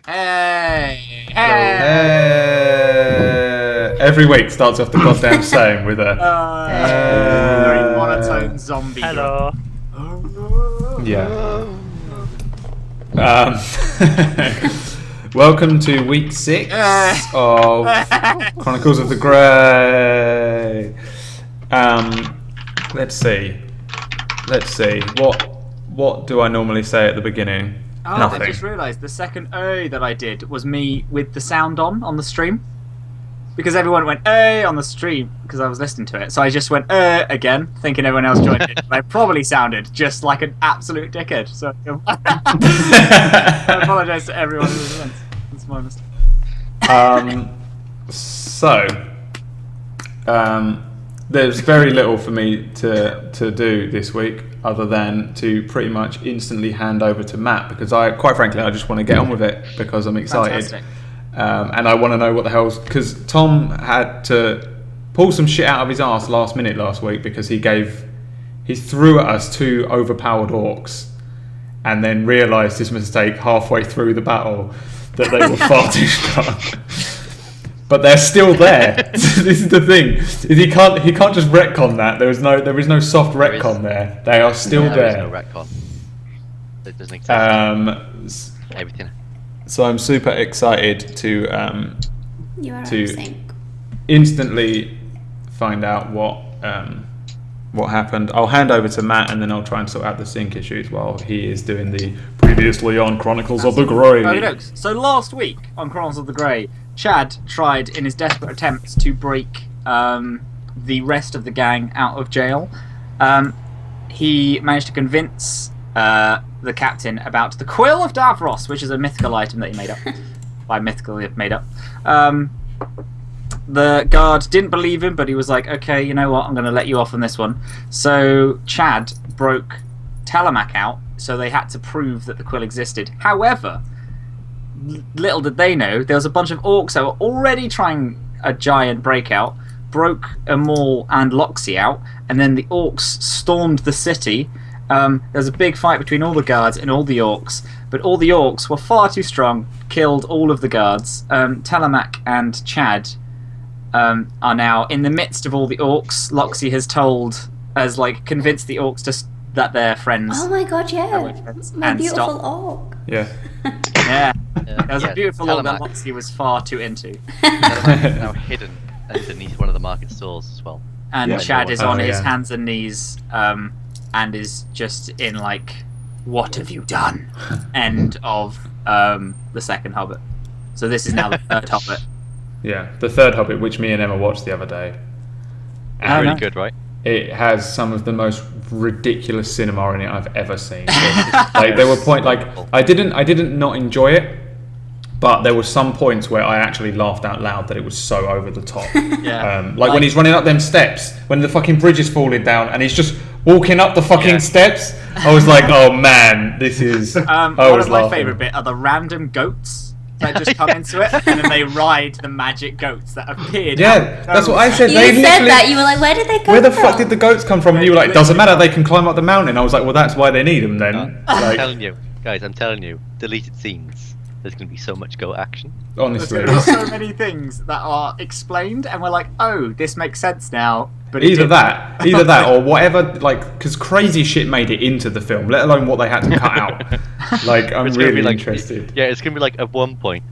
Hey! Every week starts off the goddamn same with a. Very monotone zombie. Hello. Yeah. Welcome to week 6 of Chronicles of the Grey. Let's see. What do I normally say at the beginning? Oh, Nothing. I just realised the second that I did was me with the sound on the stream. Because everyone went on the stream because I was listening to it. So I just went again, thinking everyone else joined it. I probably sounded just like an absolute dickhead. So I apologise to everyone who was events. That's my mistake. There's very little for me to do this week other than to pretty much instantly hand over to Matt because quite frankly I just want to get on with it because I'm excited. Fantastic. And I want to know what the hell's because Tom had to pull some shit out of his ass last minute last week because he threw at us 2 overpowered orcs and then realised his mistake halfway through the battle that they were far too strong. But they're still there. This is the thing. He can't just retcon that. There is no soft retcon there. They are still there. There is no retcon. It doesn't exist. Everything. So I'm super excited to instantly find out what happened. I'll hand over to Matt and then I'll try and sort out the sync issues while he is doing the previously on Chronicles of the Grey. Okay, so last week on Chronicles of the Grey, Chad tried in his desperate attempts to break the rest of the gang out of jail. He managed to convince the captain about the Quill of Davros, which is a mythical item that he made up. By mythical, made up. The guard didn't believe him, but he was like, okay, you know what, I'm going to let you off on this one. So Chad broke Telemac out, so they had to prove that the Quill existed. However, little did they know, there was a bunch of orcs that were already trying a giant breakout, broke Amol and Loxy out, and then the orcs stormed the city. There was a big fight between all the guards and all the orcs, but all the orcs were far too strong, killed all of the guards. Telemac and Chad are now in the midst of all the orcs. Loxy has convinced the orcs that they're friends. Oh my god, yeah. My beautiful orc. Yeah. Yeah. There was a beautiful orc that Loxy was far too into. Telemac is now hidden underneath one of the market stalls as well. And Chad is on his hands and knees and is just in what have you done? End of the second Hobbit. So this is now the third Hobbit. Yeah, the third Hobbit, which me and Emma watched the other day. It's really good, right? It has some of the most ridiculous cinema in it I've ever seen. There were points I didn't not enjoy it, but there were some points where I actually laughed out loud that it was so over the top. Yeah. When he's running up them steps, when the fucking bridge is falling down, and he's just walking up the fucking steps. I was like, oh man, this is. One of my favourite bit are the random goats that just come into it, and then they ride the magic goats that appeared. Yeah, that's what I said. You said that. You were like, where did they come from? Where the fuck did the goats come from? And you were like, doesn't matter, they can climb up the mountain. I was like, well, that's why they need them then. I'm telling you, guys, deleted scenes. There's going to be so much goat action. Honestly. There's so many things that are explained, and we're like, oh, this makes sense now. But either that or whatever, because crazy shit made it into the film, let alone what they had to cut out. I'm really interested. Yeah, it's gonna be at one point,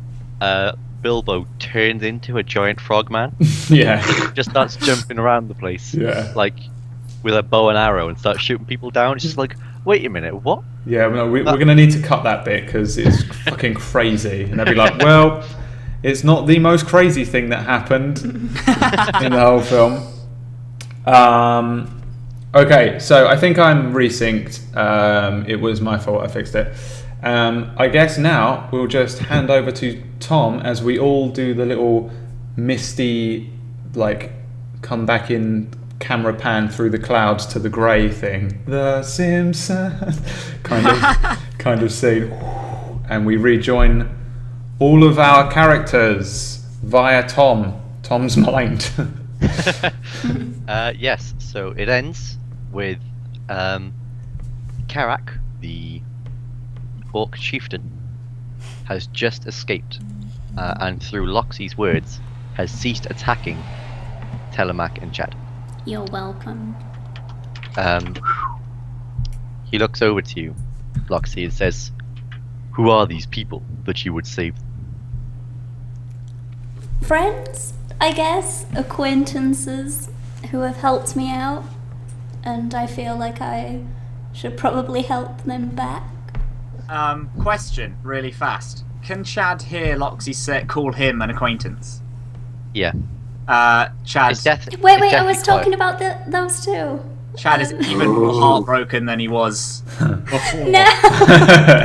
Bilbo turns into a giant frogman. Yeah. Just starts jumping around the place. Yeah. With a bow and arrow and starts shooting people down. It's just wait a minute, what? Yeah, we're gonna need to cut that bit because it's fucking crazy, and they'll be like, well, it's not the most crazy thing that happened in the whole film. Okay, so I think I'm resynced. It was my fault, I fixed it. I guess now we'll just hand over to Tom as we all do the little misty, come back in camera pan through the clouds to the grey thing. The Simpsons kind of scene. And we rejoin all of our characters via Tom's mind. Yes, so it ends with Karak, the orc chieftain, has just escaped, and through Loxy's words, has ceased attacking Telemac and Chad. You're welcome. He looks over to you, Loxy, and says, "Who are these people that you would save?" Friends, I guess, acquaintances who have helped me out, and I feel like I should probably help them back. Question, really fast. Can Chad hear Loxy call him an acquaintance? Yeah. Chad. It's def- Wait, it's I was definitely talking about those two. Chad is even more heartbroken than he was before. No.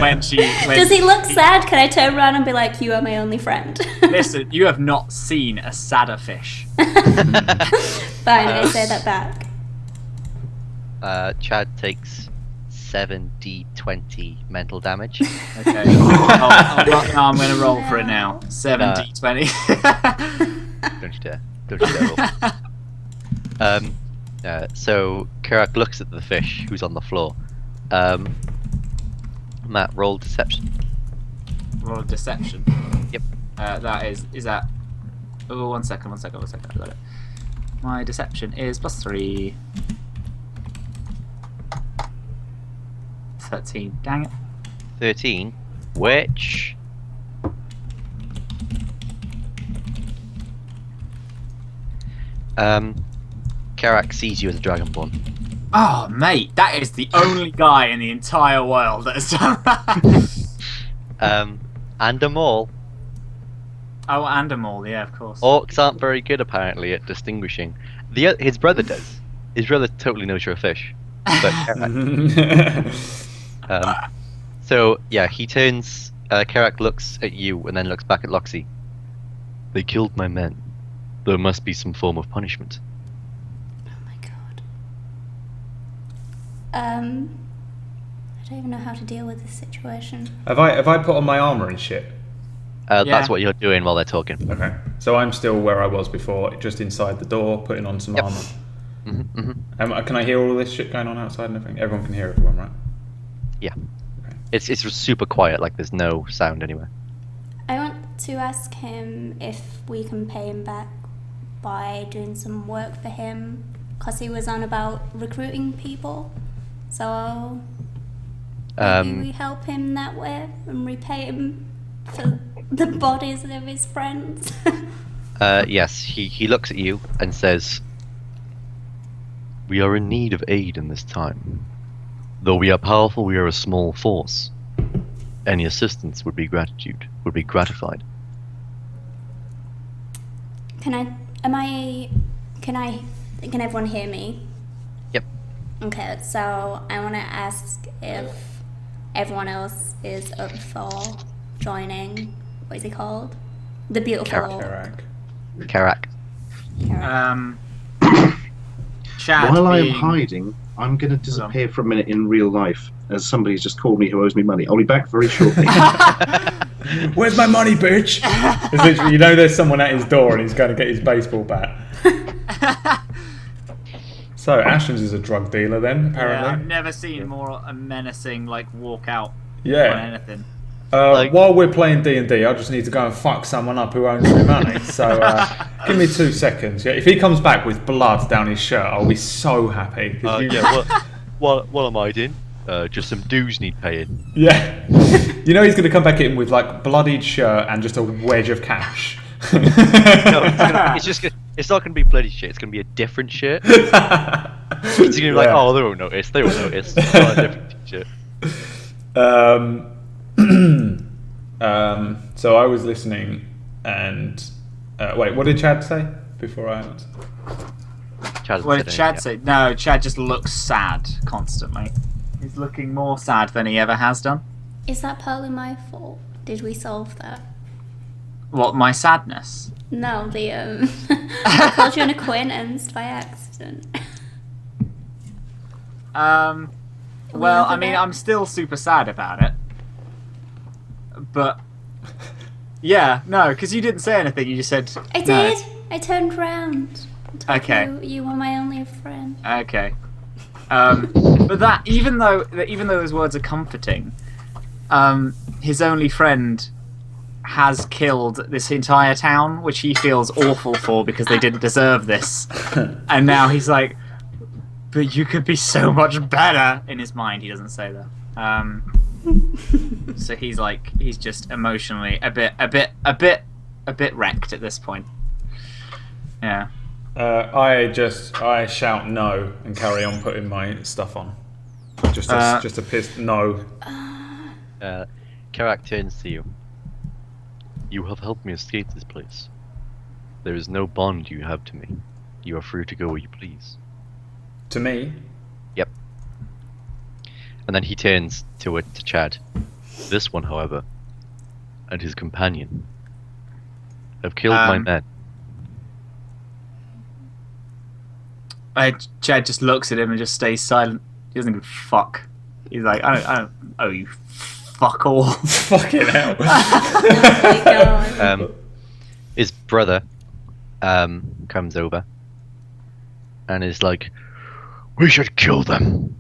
when Does he look sad? Can I turn around and be like, "You are my only friend"? Listen, you have not seen a sadder fish. Fine, I say that back. Chad takes 7d20 mental damage. Okay. I'm going to roll for it now. 7d20. Don't you dare. Don't you dare roll. So Karak looks at the fish who's on the floor. Matt, roll deception. Roll deception. Yep. That is that. Oh, one second. I got it. My deception is +3. 13. Dang it. 13, which Karak sees you as a dragonborn. Oh, mate, that is the only guy in the entire world that has done that. And a mole. Oh, and a mole, yeah, of course. Orcs aren't very good apparently at distinguishing. His brother does. His brother totally knows you're a fish. But Karak. So yeah, he turns. Karak looks at you and then looks back at Loxy. They killed my men. There must be some form of punishment. Oh my god. I don't even know how to deal with this situation. Have I put on my armor and shit? Yeah. That's what you're doing while they're talking. Okay. So I'm still where I was before, just inside the door, putting on some Yep. armor. Mm-hmm. Can I hear all this shit going on outside and everything? Everyone can hear everyone, right? Yeah. Okay. It's super quiet. Like there's no sound anywhere. I want to ask him if we can pay him back by doing some work for him, because he was on about recruiting people. So maybe we help him that way and repay him for the bodies of his friends. Yes. He looks at you and says, "We are in need of aid in this time. Though we are powerful, we are a small force. Any assistance would be gratified." Can everyone hear me? Yep. Okay, so I want to ask if everyone else is up for joining. What is he called? The beautiful Karak. Karak. Chad While I am being- hiding, I'm going to disappear for a minute in real life, as somebody's just called me who owes me money. I'll be back very shortly. Where's my money, bitch? It's literally, you know, there's someone at his door and he's going to get his baseball bat. So Ashton's is a drug dealer then, Yeah, apparently. I've never seen more a menacing walk out on Yeah. anything. While we're playing D&D, I just need to go and fuck someone up who owns me money. So give me 2 seconds. Yeah, if he comes back with blood down his shirt, I'll be so happy. What am I doing? Just some dues need paying. Yeah. You know he's going to come back in with like bloodied shirt and just a wedge of cash. No, it's not gonna be bloody shit. It's gonna be a different shirt. It's gonna be like, oh, they won't notice. They won't notice. It's not a different t-shirt. So I was listening and wait, what did Chad say before I answered? What did Chad say? No, Chad just looks sad constantly. He's looking more sad than he ever has done. Is that partly my fault? Did we solve that? What, my sadness? No, I called you an acquaintance by accident. Well, I mean, I'm still super sad about it. But, yeah, no, because you didn't say anything. You just said, I no. did. I turned round. Okay. You were my only friend. Okay. But that, even though those words are comforting, his only friend has killed this entire town, which he feels awful for because they didn't deserve this. And now he's like, but you could be so much better. In his mind, he doesn't say that. So he's just emotionally a bit wrecked at this point. Yeah. I shout no and carry on putting my stuff on. Just a pissed no. Karak turns to you. You have helped me escape this place. There is no bond you have to me. You are free to go where you please. To me? Yep. And then he turns to Chad. This one, however, and his companion have killed my men. Chad just looks at him and just stays silent. He doesn't give a fuck. He's like, I don't owe you fuck all. Fucking hell. Oh my god. His brother comes over and is like, we should kill them.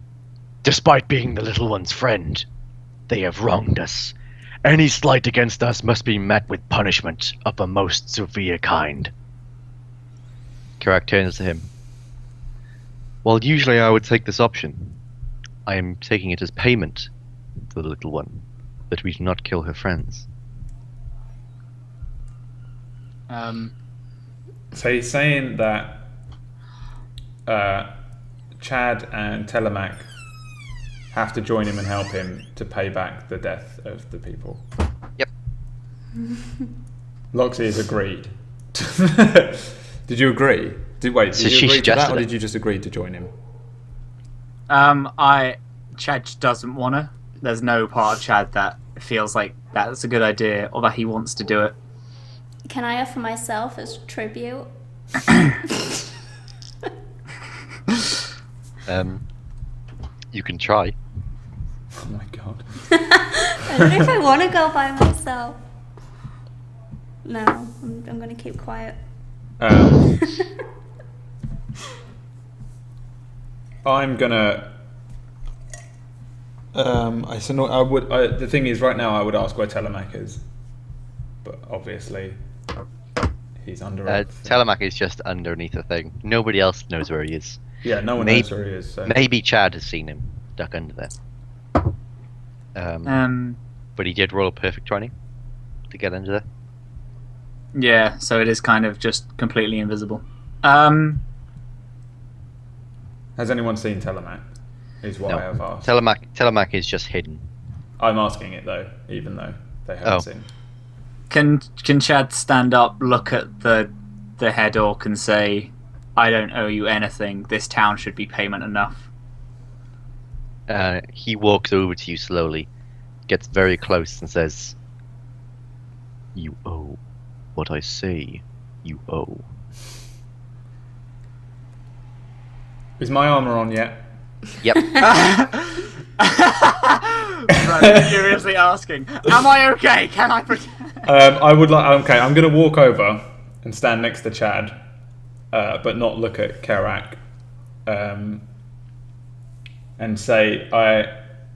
Despite being the little one's friend, they have wronged us. Any slight against us must be met with punishment of the most severe kind. Karak turns to him. Well, usually I would take this option. I am taking it as payment to the little one that we do not kill her friends. So he's saying that Chad and Telemac have to join him and help him to pay back the death of the people. Yep. Loxy has agreed. Did you agree? Did you agree to that, or did you just agree to join him? Chad doesn't wanna. There's no part of Chad that feels like that's a good idea or that he wants to do it. Can I offer myself as tribute? You can try. Oh my god. I don't know if I want to go by myself. No, I'm going to keep quiet. I'm gonna. The thing is, right now, I would ask where Telemac is, but obviously, he's under. Telemac is just underneath a thing. Nobody else knows where he is. Yeah, no one knows where he is. So. Maybe Chad has seen him duck under there. But he did roll a perfect 20 to get under there. Yeah, so it is kind of just completely invisible. Has anyone seen Telemac? Is what No. I have asked. Telemac is just hidden. I'm asking it though, even though they haven't seen. Can Chad stand up, look at the head orc, and say, "I don't owe you anything. This town should be payment enough." He walks over to you slowly, gets very close, and says, "You owe what I say you owe." Is my armor on yet? Yep. Right, curiously asking, "Am I okay? Can I protect?" I would like. Okay, I'm going to walk over and stand next to Chad, but not look at Karak, and say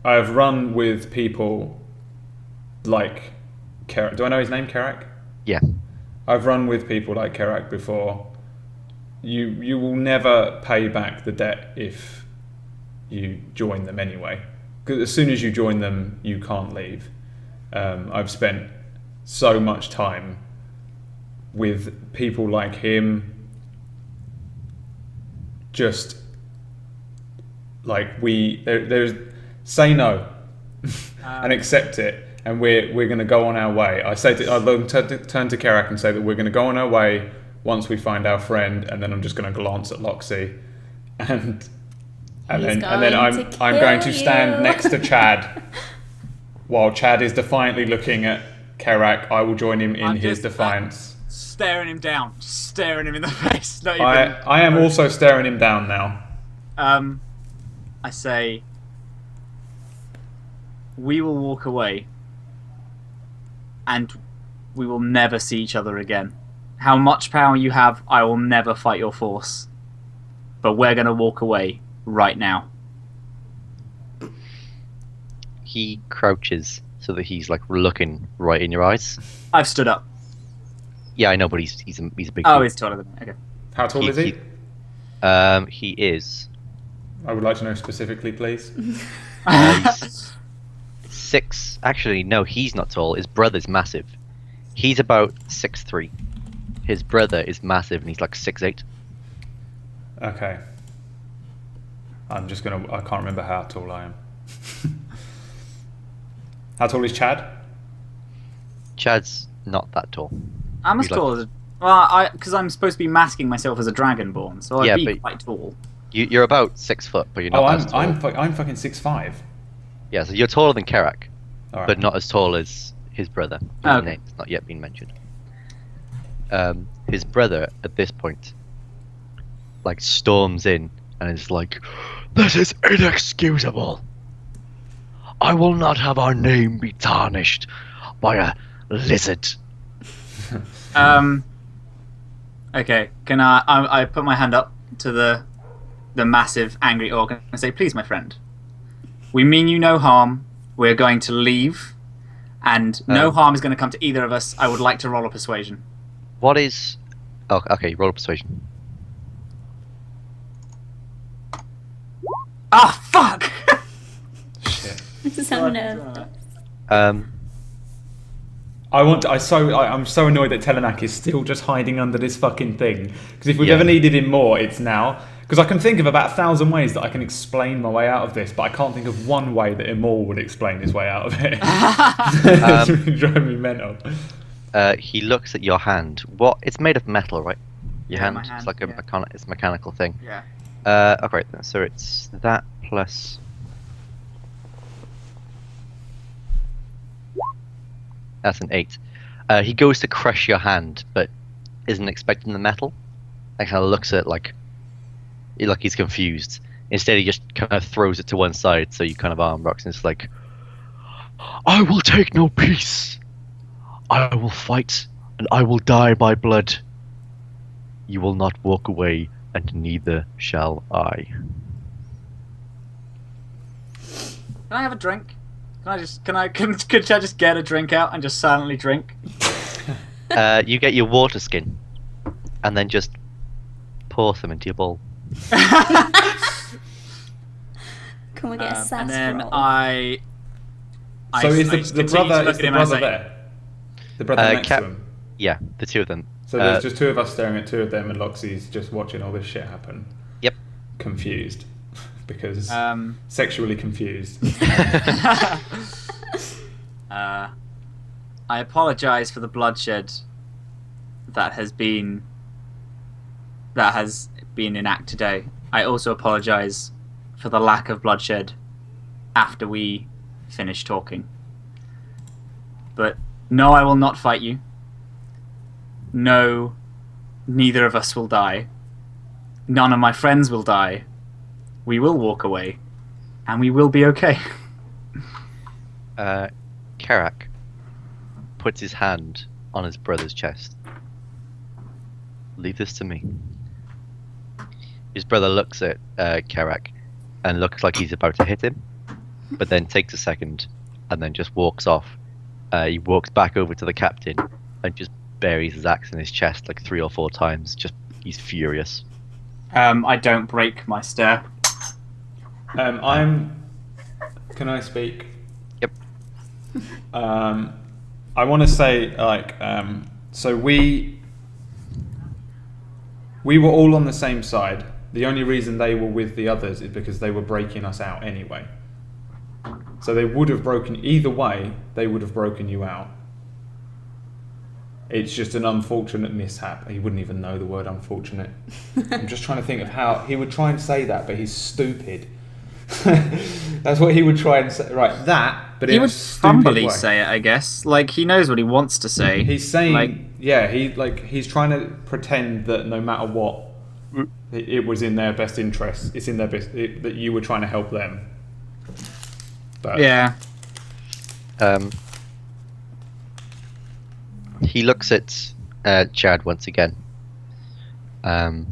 I've run with people like Karak. Do I know his name, Karak? Yeah. I've run with people like Karak before. You will never pay back the debt if you join them anyway. Because as soon as you join them, you can't leave. I've spent so much time with people like him. Just like there's say no and accept it, and we're going to go on our way. I turn to Karak and say that we're going to go on our way once we find our friend, and then I'm just going to glance at Loxy, and then I'm going to stand next to Chad while Chad is defiantly looking at Karak. I will join him in his defiance. Staring him down, just staring him in the face. Not even. I am also staring him down now. I say, we will walk away, and we will never see each other again. How much power you have, I will never fight your force. But we're going to walk away right now. He crouches so that he's like looking right in your eyes. I've stood up. Yeah, I know, but he's a big. Oh, dude. he's taller than me. Okay. How tall is he? He is. I would like to know specifically, please. He's 6. Actually, no, he's not tall. His brother's massive. He's about 6'3". His brother is massive, and he's like 6'8". Okay. I can't remember how tall I am. How tall is Chad? Chad's not that tall. I'm as He's like- tall as. Well, because I'm supposed to be masking myself as a dragonborn, so I'd Yeah, be but- quite tall. You're about 6 foot, but you're Oh, not as tall. I'm fucking 6'5". Yeah, so you're taller than Kerak, All right. but not as tall as his brother. His Okay. name's not yet been mentioned. His brother, at this point, like storms in and is like, "This is inexcusable. I will not have our name be tarnished by a lizard." Okay. Can I put my hand up to the massive angry orc and say, "Please, my friend, we mean you no harm. We're going to leave, and no harm is going to come to either of us. I would like to roll a persuasion." What is? Oh, okay. Roll a persuasion. Ah, fuck! Shit. So nervous. I'm so annoyed that Telenak is still just hiding under this fucking thing. Because if we've Yeah. ever needed him more, it's now. Because I can think of about 1,000 ways that I can explain my way out of this, but I can't think of one way that Imor would explain his way out of it. It's driving me mental. He looks at your hand. What? It's made of metal, right? Your Yeah, hand. my hand, It's like a yeah. it's a mechanical thing. Yeah. Okay, then. So it's that plus. That's an 8. He goes to crush your hand, but isn't expecting the metal. And kind of looks at like he's confused. Instead, he just kind of throws it to one side, so you kind of arm rocks, and it's like, "I will take no peace. I will fight, and I will die by blood. You will not walk away, and neither shall I." Can I have a drink? Could Chad just get a drink out and just silently drink? You get your water skin, and then just pour some into your bowl. Can we get a sass and then roll? I So is I the just continue to brother look is at the him and brother say, there? The brother next Cap- to him. Yeah, the two of them. So there's just two of us staring at two of them, and Loxy's just watching all this shit happen. Yep. Confused. Because sexually confused. I apologise for the bloodshed that has been in act today. I also apologise for the lack of bloodshed after we finish talking. But no, I will not fight you. No, neither of us will die. None of my friends will die. We will walk away, and we will be okay. Kerak puts his hand on his brother's chest. "Leave this to me." His brother looks at Kerak and looks like he's about to hit him, but then takes a second and then just walks off. He walks back over to the captain and just buries his axe in his chest like 3 or 4 times. Just he's furious. I don't break my stare. Can I speak? Yep. I want to say, so we were all on the same side. The only reason they were with the others is because they were breaking us out anyway. So they would have broken, either way, they would have broken you out. It's just an unfortunate mishap. He wouldn't even know the word unfortunate. I'm just trying to think of how he would try and say that, but he's stupid. That's what he would try and say. Right, that, but He in a would stupid humbly way. say it, I guess. Like, he knows what he wants to say. He's saying, like- he's trying to pretend that no matter what, it was in their best interest. It's in their best that you were trying to help them. But Yeah. He looks at Chad once again, and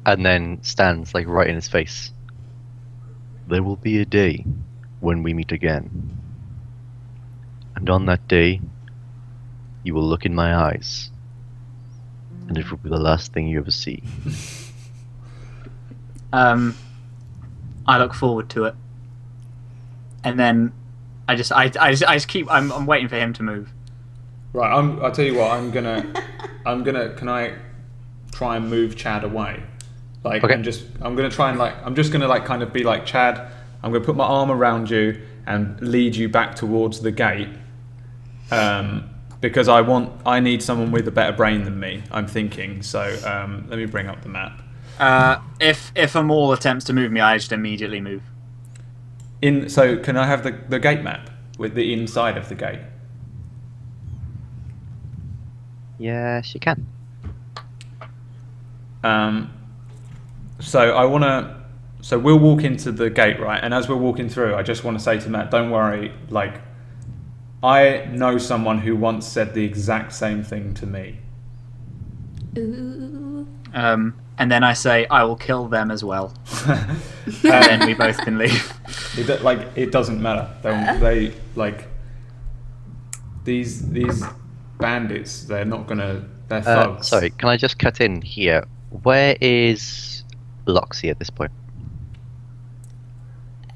then stands like right in his face. "There will be a day when we meet again. And on that day, you will look in my eyes, and it will be the last thing you ever see. I look forward to it, and then I just keep. I'm waiting for him to move. Right, I'll tell you what. I'm gonna. Can I try and move Chad away? Like, Okay. I'm gonna try and I'm just gonna kind of be like, Chad, I'm gonna put my arm around you and lead you back towards the gate. Because I need someone with a better brain than me. I'm thinking. So let me bring up the map. If a Maul attempts to move me, I just immediately move. So can I have the gate map with the inside of the gate? Yes, you can. So we'll walk into the gate, right? And as we're walking through, I just want to say to Matt, don't worry. Like, I know someone who once said the exact same thing to me. Ooh. And then I say, I will kill them as well. And then we both can leave. It doesn't matter. They these bandits. They're not gonna. They're thugs. Sorry, can I just cut in here? Where is Loxy at this point?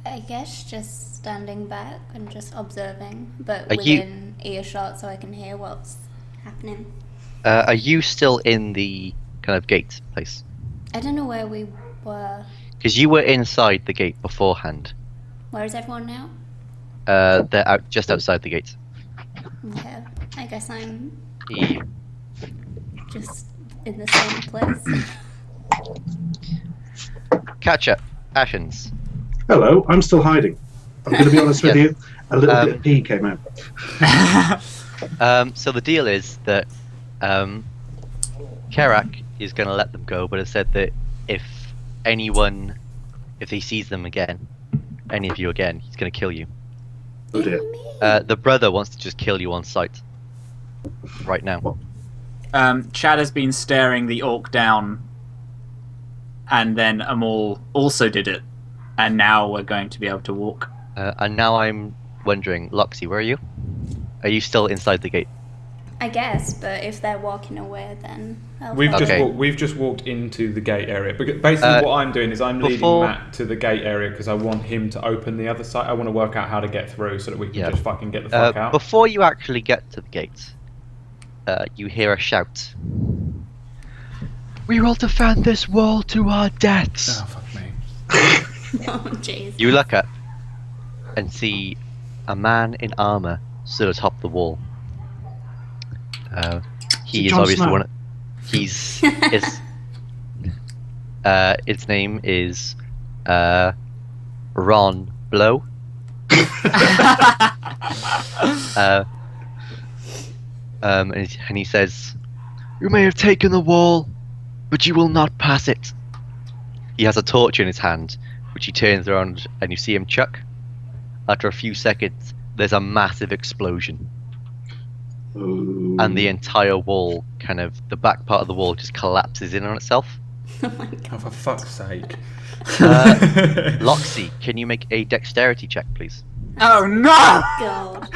I guess just standing back and just observing, but Are you- within earshot so I can hear what's happening. Are you still in the kind of gate place? I don't know where we were. Because you were inside the gate beforehand. Where is everyone now? They're out just outside the gate. Okay. I guess I'm Yeah. just in the same place. Catch up, Ashens. Hello, I'm still hiding. I'm going to be honest with Yes. you. A little bit of pee came out. So the deal is that Kerak is going to let them go, but has said that if he sees them again, any of you again, he's going to kill you. Oh dear. The brother wants to just kill you on sight. Right now. Chad has been staring the orc down, and then Amol also did it, and now we're going to be able to walk. And now I'm wondering, Loxy, where are you? Are you still inside the gate? I guess, but if they're walking away, then I'll We've follow. we've just walked into the gate area. Because basically, what I'm doing is I'm leading before- Matt to the gate area because I want him to open the other side. I want to work out how to get through so that we can Yeah. just fucking get the fuck out. Before you actually get to the gate, you hear a shout. We will defend this wall to our deaths. Oh fuck me! Oh, jeez. You look up and see a man in armor stood atop the wall. He is Jon obviously Snow? one. His name is Ron Blow. And he says, "You may have taken the wall, but you will not pass it." He has a torch in his hand, which he turns around, and you see him chuck. After a few seconds, there's a massive explosion, Ooh. and the entire wall, the back part of the wall, just collapses in on itself. Oh my god. Oh, for fuck's sake! Loxy, can you make a dexterity check, please? Oh no! God.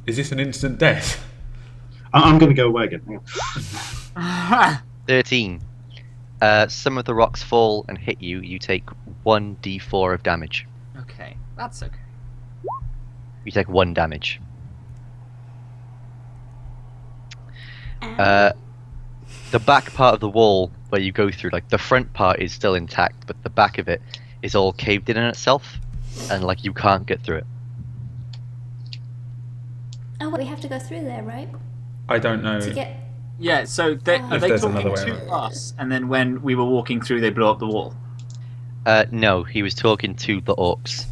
Is this an instant death? I'm going to go away again. Hang on. 13. Some of the rocks fall and hit you. You take 1d4 of damage. Okay, that's okay. You take 1 damage. Ow. The back part of the wall where you go through, the front part is still intact, but the back of it is all caved in itself, and you can't get through it. Oh, we have to go through there, right? I don't know. To get. Yeah, so are If they there's talking another way to around. us, and then when we were walking through, they blew up the wall? No, he was talking to the orcs.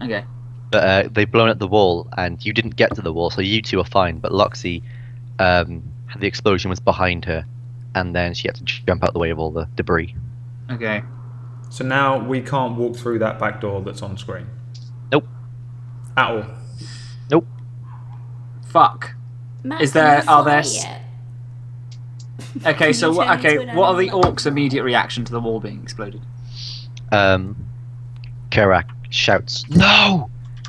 Okay. But they've blown up the wall, and you didn't get to the wall, so you two are fine. But Loxy, the explosion was behind her, and then she had to jump out the way of all the debris. Okay. So now we can't walk through that back door that's on screen. Nope. At all. Nope. Fuck. Matt, Is can there- you are fly there yet? Okay, Can so you what? turn Okay, into an what are the animal? orcs' immediate reaction to the wall being exploded? Kerak shouts, "No!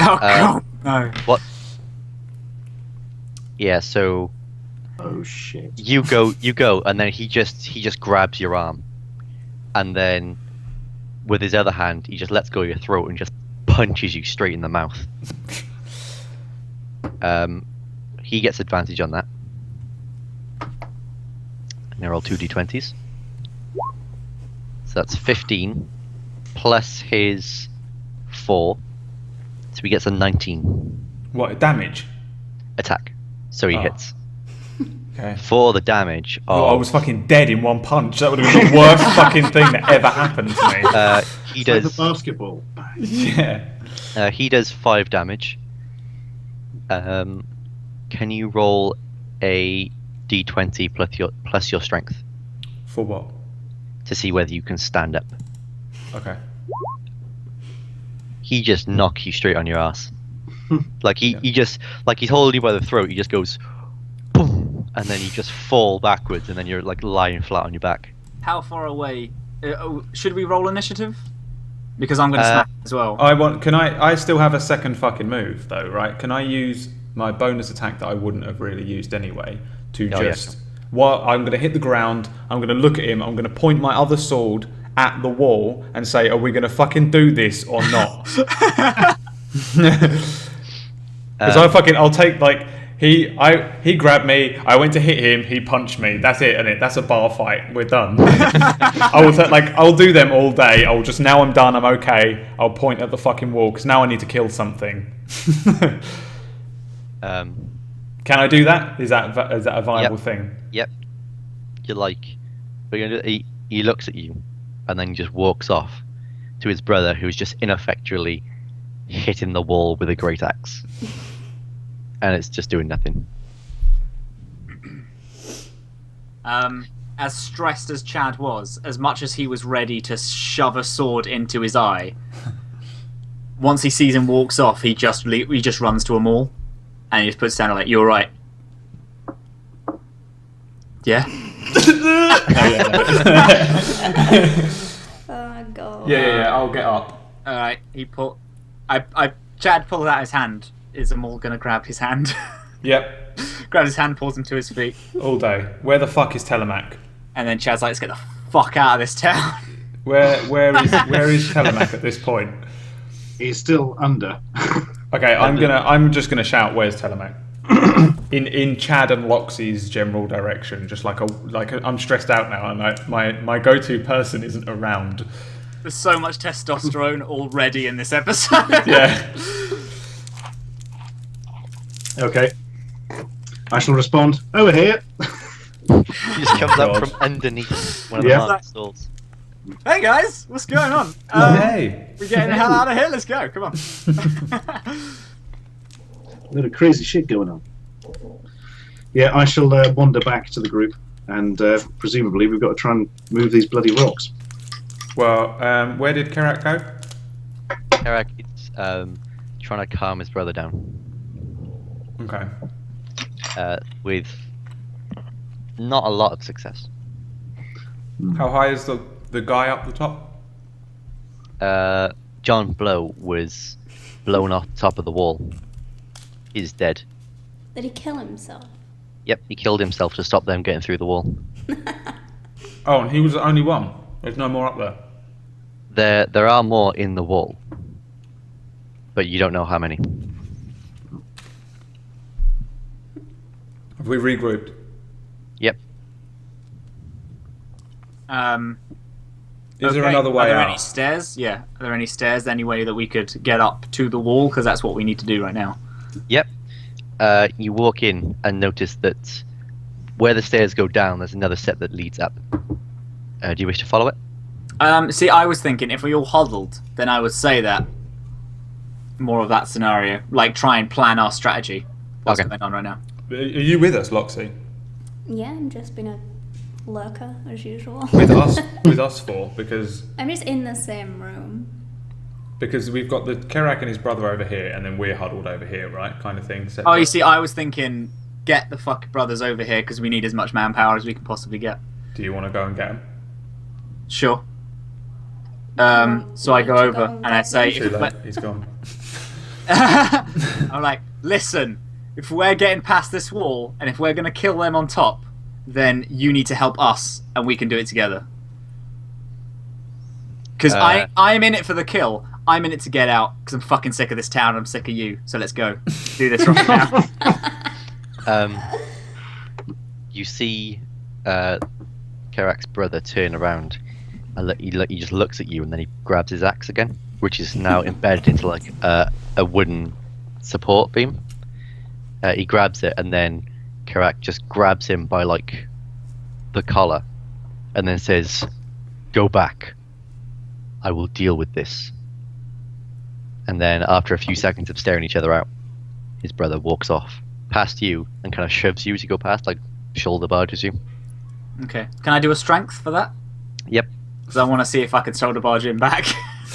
Oh god, no. What? Yeah. So Oh shit. you go, and then he just grabs your arm, and then with his other hand, he just lets go of your throat and just punches you straight in the mouth. He gets advantage on that. And they're all 2d20s. So that's 15 plus his 4. So he gets a 19 What, damage? attack. So he Oh. hits. Okay. For the damage Oh, I of... was fucking dead in one punch. That would have been the worst fucking thing that ever happened to me. He It's like does... the basketball. Yeah. he does 5 damage. Can you roll a d20 plus your strength For what? to see whether you can stand up? Okay. He just knocks you straight on your ass. Like he just like he's holding you by the throat. He just goes, boom, and then you just fall backwards, and then you're like lying flat on your back. How far away? Should we roll initiative? Because I'm going to smack as well. I still have a second fucking move though, right? Can I use my bonus attack that I wouldn't have really used anyway to Oh, yeah. Well, I'm going to hit the ground, I'm going to look at him, I'm going to point my other sword at the wall and say, are we going to fucking do this or not? Because I'll take, like, he grabbed me, I went to hit him, he punched me, that's it, that's a bar fight, we're done. I'll do them all day, now I'm done, I'm okay, I'll point at the fucking wall, because now I need to kill something. Can I do that? Is that a viable thing? Yep. You're like, he looks at you, and then he just walks off to his brother, who's just ineffectually hitting the wall with a great axe, and it's just doing nothing. As stressed as Chad was, as much as he was ready to shove a sword into his eye, once he sees him walks off, he just runs to a mall, and he just puts down like, "You're right." Yeah. Oh god. Yeah, I'll get up. All right. Chad pulls out his hand. Is Amal gonna grab his hand? Yep, Grabs his hand, pulls him to his feet, all day. Where the fuck is Telemac? and then Chad's like, "Let's get the fuck out of this town." Where is Telemac at this point? He's still under. Okay, I'm just gonna shout, "Where's Telemac?" in Chad and Loxy's general direction. Just I'm stressed out now, and my go-to person isn't around. There's so much testosterone already in this episode. Yeah. Okay. I shall respond. Over here. He just comes out God. from underneath one of the Yeah. market stalls. Hey guys, what's going on? Hey. We're getting the hell out of here. Let's go. Come on. A lot of crazy shit going on. Yeah, I shall wander back to the group, and presumably we've got to try and move these bloody rocks. Well, where did Kerak go? Eric is trying to calm his brother down Okay. with not a lot of success. How high is the guy up the top? John Blow was blown off the top of the wall. He's dead. Did he kill himself? Yep, he killed himself to stop them getting through the wall. Oh, and he was the only one. There's no more up there. There are more in the wall, but you don't know how many. Have we regrouped? Yep. Is there another way Are there out? any stairs? Yeah. Are there any stairs? Any way that we could get up to the wall? Because that's what we need to do right now. Yep. You walk in and notice that where the stairs go down, there's another step that leads up. Do you wish to follow it? See, I was thinking if we all huddled, then I would say that more of that scenario, like try and plan our strategy. What's Okay. going on right now? Are you with us, Loxy? Yeah, I'm just being a lurker as usual. With us? With us four? Because I'm just in the same room. we've got the Kerak and his brother over here, and then we're huddled over here, right? Kind of thing. Oh, you see, I was thinking get the fuck brothers over here because we need as much manpower as we can possibly get. Do you want to go and get him? Sure. So I Want go me to over go and and I get say, them? Too late. He's gone. I'm like, listen, if we're getting past this wall and if we're going to kill them on top, then you need to help us and we can do it together. Because I'm in it for the kill. I'm in it to get out because I'm fucking sick of this town and I'm sick of you. So let's go. Do this right now. You see Karak's brother turn around and he just looks at you and then he grabs his axe again, which is now embedded into like a wooden support beam. He grabs it and then Karak just grabs him by like the collar and then says, "Go back. I will deal with this." And then after a few seconds of staring each other out, his brother walks off past you and kind of shoves you as you go past, like shoulder barges you. Okay. Can I do a strength for that? Yep. Because I want to see if I can shoulder barge him back.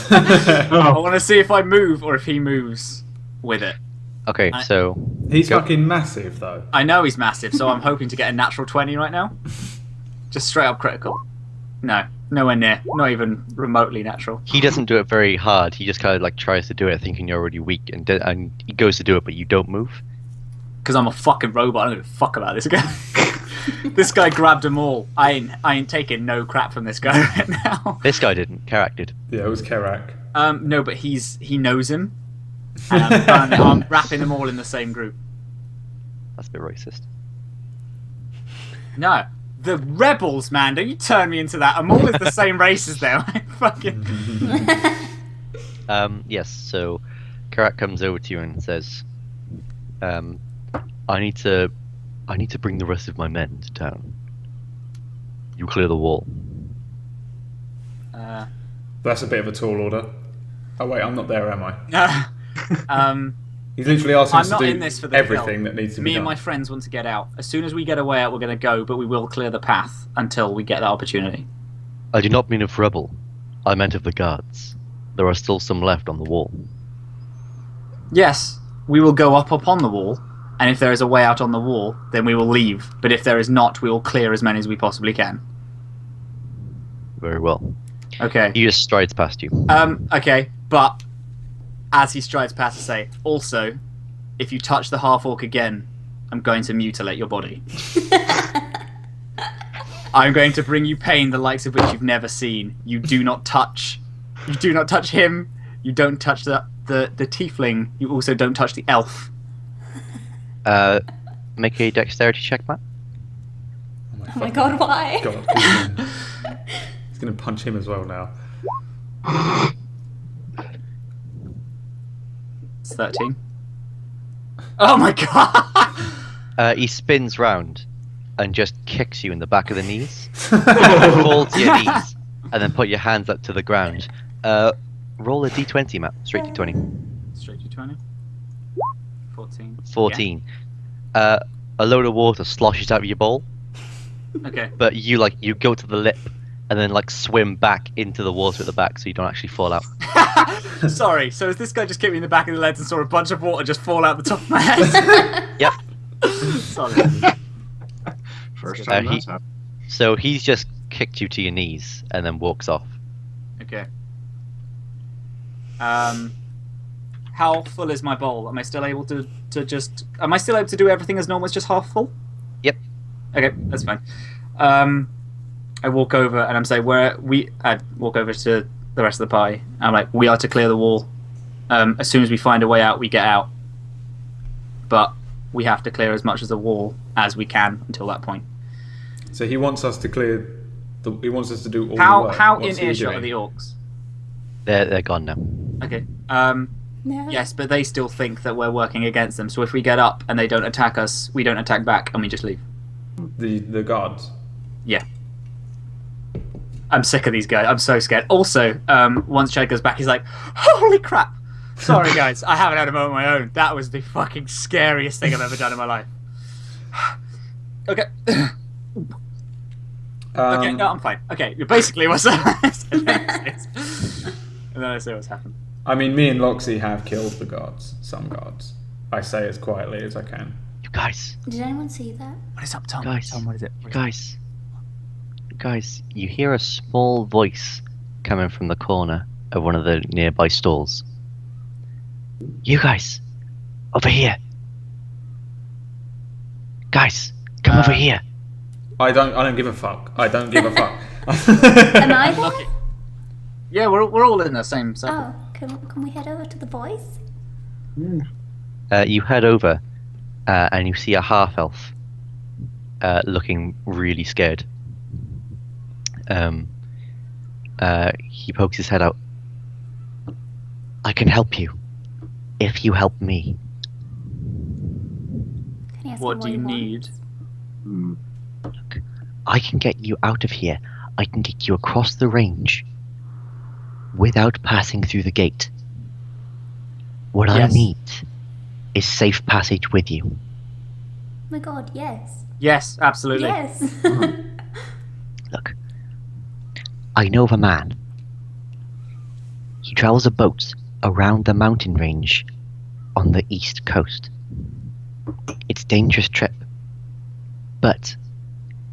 I want to see if I move or if he moves with it. Okay, so He's fucking massive, though. I know he's massive, so I'm hoping to get a natural 20 right now. Just straight up critical. No, nowhere near. Not even remotely natural. he doesn't do it very hard. He just kind of like tries to do it, thinking you're already weak, and he goes to do it, but you don't move. Because I'm a fucking robot. I don't give a fuck about this guy. This guy grabbed them all. I ain't taking no crap from this guy right now. This guy didn't. Karak did. Yeah, it was Karak. No, but he knows him. And I'm wrapping them all in the same group. That's a bit racist. No. The rebels, man. Don't you turn me into that. I'm all the same race as them. Fucking... Yes, so Karak comes over to you and says, I need to bring the rest of my men to town. You clear the wall. That's a bit of a tall order. Oh wait, I'm not there, am I? He's literally asking I'm us not to do in this for the everything kill. that needs to be Me done. and my friends want to get out. As soon as we get a way out, we're going to go, but we will clear the path until we get that opportunity. I do not mean of rebel. I meant of the guards. There are still some left on the wall. Yes, we will go up upon the wall, and if there is a way out on the wall, then we will leave. But if there is not, we will clear as many as we possibly can. Very well. Okay. He just strides past you. Okay, but as he strides past to say, also, if you touch the half-orc again, I'm going to mutilate your body. I'm going to bring you pain the likes of which you've never seen. You do not touch him. You don't touch the tiefling. You also don't touch the elf. Make a dexterity check, Matt. Oh my god, why? God, he's going to punch him as well now. It's 13. Oh my god! He spins round and just kicks you in the back of the knees. Fall to your knees and then put your hands up to the ground. Roll a d20, Matt. Straight d20. Straight to 20. 14. 14. A load of water sloshes out of your bowl, Yeah. Okay. but you go to the lip and then like swim back into the water at the back, so you don't actually fall out. Sorry, so has this guy just kicked me in the back of the legs and saw a bunch of water just fall out the top of my head? Yep. Sorry. First time he- that's happened. So he's just kicked you to your knees and then walks off. Okay. How full is my bowl? Am I still able to Am I still able to do everything as normal? It's just half full? Yep. Okay, that's fine. I walk over and I'm saying, I walk over to the rest of the party. I'm like, we are to clear the wall. As soon as we find a way out, we get out. But we have to clear as much of the wall as we can until that point. So he wants us to clear. He wants us to do all the work. How What's in he earshot doing? are the orcs? They're gone now. Okay. No. Yes, but they still think that we're working against them. So if we get up and they don't attack us, we don't attack back and we just leave. The guards. Yeah. I'm sick of these guys. I'm so scared. Also, once Chad goes back, he's like, holy crap. Sorry, guys. I haven't had a moment of my own. That was the fucking scariest thing I've ever done in my life. Okay. Okay, no, I'm fine. Okay, basically what's and then I say what's happened. I mean, me and Loxy have killed the guards. Some guards. I say as quietly as I can. You guys. Did anyone see that? What is up, Tom? Guys. Tom, what is it? Guys, you hear a small voice coming from the corner of one of the nearby stalls. You guys, over here. Guys, come over here. I don't give a fuck. I don't give a fuck. Am I there? Lucky. Yeah, we're all in the same circle. Oh, can we head over to the boys? You head over, and you see a half elf, looking really scared. He pokes his head out. I can help you, if you help me. Can you ask What him do you he need? wants? Look, I can get you out of here. I can get you across the range without passing through the gate. What I Yes. need is safe passage with you. Oh my god, yes. Yes, absolutely. Yes. Look, I know of a man. He travels a boat around the mountain range on the east coast. It's a dangerous trip, but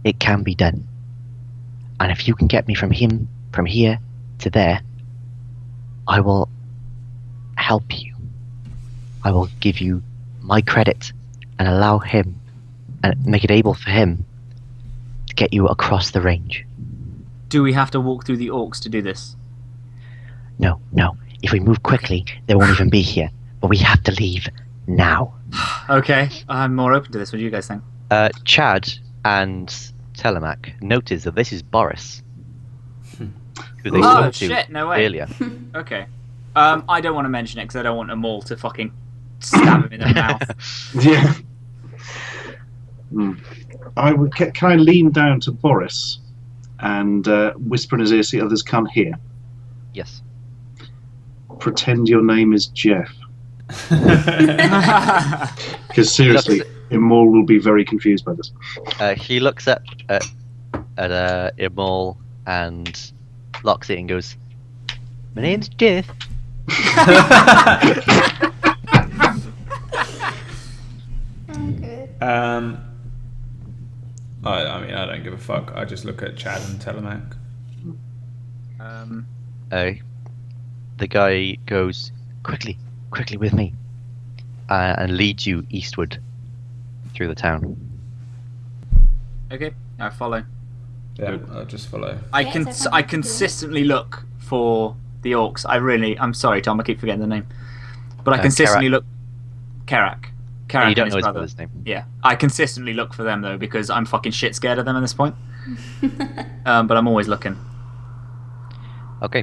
it can be done. And if you can get me from here to there, I will help you. I will give you my credit and allow him and make it able for him to get you across the range. Do we have to walk through the orcs to do this? No. If we move quickly, they won't even be here. But we have to leave now. Okay, I'm more open to this. What do you guys think? Chad and Telemac notice that this is Boris, who they Oh, spoke to shit, no way. earlier. Okay. I don't want to mention it because I don't want them all to fucking stab him in the mouth. Yeah. Can I lean down to Boris and whisper in his ear, see others come here? Yes. Pretend your name is Jeff. Because seriously, Immoral will be very confused by this. He looks at Imol and locks it and goes, "My name's Jeff." Okay. I mean, I don't give a fuck. I just look at Chad and Telemac. The guy goes, quickly with me, and leads you eastward through the town. Okay, I follow. Yeah, I'll just follow. I Yeah, can so I fine. consistently look for the orcs. I'm sorry, Tom. I keep forgetting the name, but I Karak. consistently look. Karak. Karak You don't and know his his brother. brother's name. Yeah, I consistently look for them though because I'm fucking shit scared of them at this point. But I'm always looking. Okay.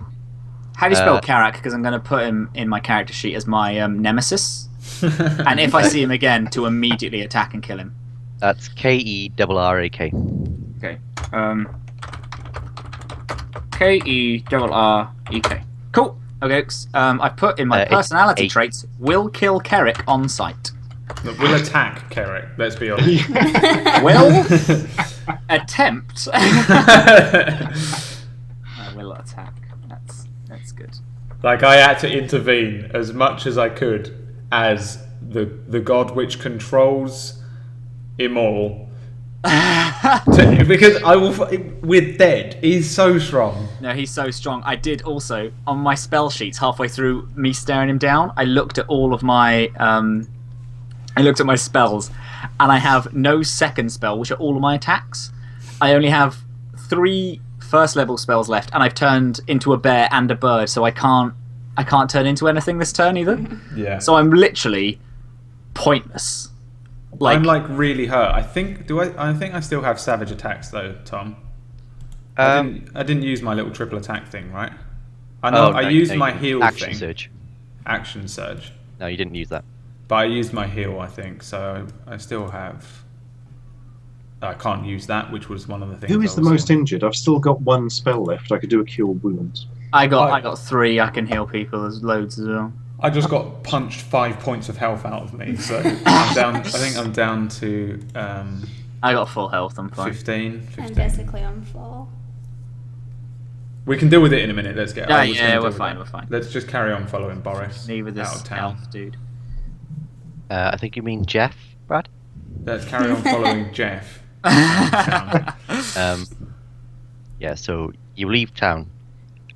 How do you spell Uh, Karak? Because I'm going to put him in my character sheet as my nemesis, and if I see him again, to immediately attack and kill him. That's Kerrak. Okay. Kerrek. Cool. Okay. I put in my It's personality 8. traits: will kill Kerrick on sight. Look, we'll attack Kerrick, let's be honest. Will attempt. I will attack. That's good. Like, I had to intervene as much as I could as the god which controls Immoral. Because we're dead. He's so strong. No, he's so strong. I did also on my spell sheets halfway through me staring him down. I looked at all of my spells, and I have no second spell, which are all of my attacks. I only have 3 first level spells left, and I've turned into a bear and a bird, so I can't turn into anything this turn either. Yeah. So I'm literally pointless. I'm like really hurt. I think I still have savage attacks though, Tom. I didn't use my little triple attack thing, right? I know I used my heal action thing. surge. Action surge. No, you didn't use that. But I used my heal, I think, so I still have. I can't use that, which was one of the things. Who is the most injured? I've still got 1 spell left. I could do a cure wounds. I got 3. I can heal people. There's loads as well. I just got punched 5 points of health out of me, so I'm down. I think I'm down to I got full health. I'm fine. 15. I'm basically on 4. We can deal with it in a minute. Let's get. I was gonna deal we're with fine. that. We're fine. Let's just carry on following Boris Leave with out this of town. elf dude. I think you mean Jeff, Brad. Let's carry on following Jeff. Out of town. Yeah. So you leave town,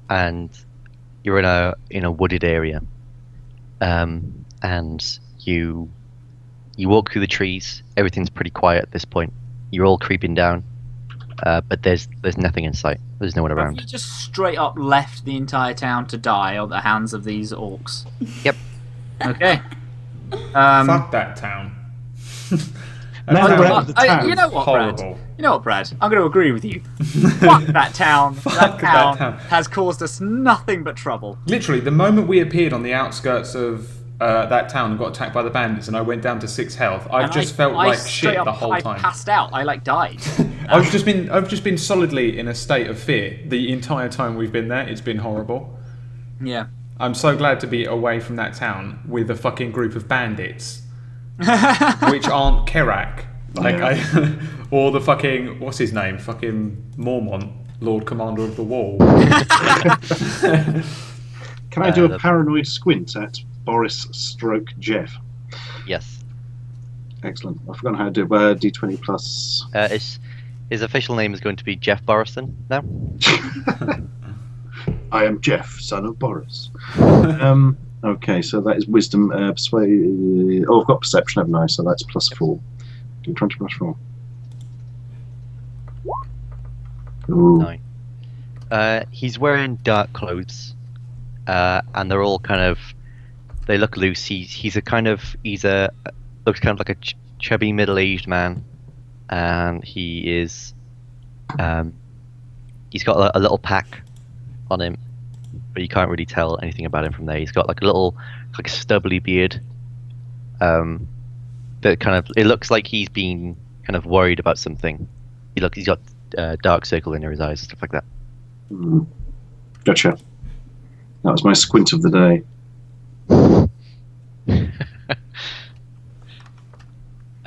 and you're in a wooded area. and you walk through the trees. Everything's pretty quiet at this point. You're all creeping down, but there's nothing in sight. There's no one Have around. we just straight up left the entire town to die at the hands of these orcs? Yep. Okay. Fuck that town. Now That we're town out of the town. You know what, Brad? horrible. You know what, Brad? I'm going to agree with you. Fuck that town. Fuck that town. Has caused us nothing but trouble. Literally, the moment we appeared on the outskirts of that town and got attacked by the bandits, and I went down to 6 health, I've And just I felt like straight shit up, the whole I time. passed out. I died. I've just been solidly in a state of fear the entire time we've been there. It's been horrible. Yeah. I'm so glad to be away from that town with a fucking group of bandits, which aren't Kerak, or the fucking what's his name, fucking Mormont, Lord Commander of the Wall. Can I do a paranoid squint at Boris stroke Jeff? Yes. Excellent. I've forgotten how to do D20 plus. His official name is going to be Jeff Borison now. I am Jeff, son of Boris. Okay, so that is wisdom. Persuade. Oh, I've got perception, haven't I? So that's +4. D20 plus 4. Ooh. No. He's wearing dark clothes, and they're all kind of. They look loose. He's looks kind of like a chubby middle-aged man, and he is. He's got a little pack on him, but you can't really tell anything about him from there. He's got like a stubbly beard. That kind of it looks like he's been kind of worried about something. He's got dark circle under his eyes, stuff like that. Gotcha. That was my squint of the day.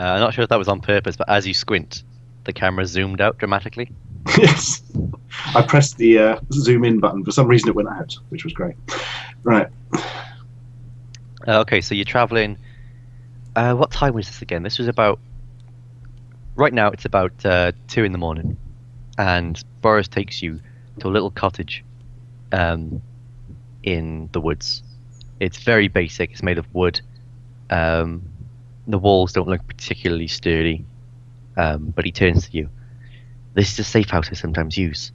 I'm not sure if that was on purpose, but as you squint, the camera zoomed out dramatically. Yes. I pressed the zoom in button. For some reason it went out, which was great. Right. Okay, so you're traveling. What time was this again? This was about. Right now, it's about 2 in the morning, and Boris takes you to a little cottage, in the woods. It's very basic. It's made of wood. The walls don't look particularly sturdy, but he turns to you. This is a safe house I sometimes use.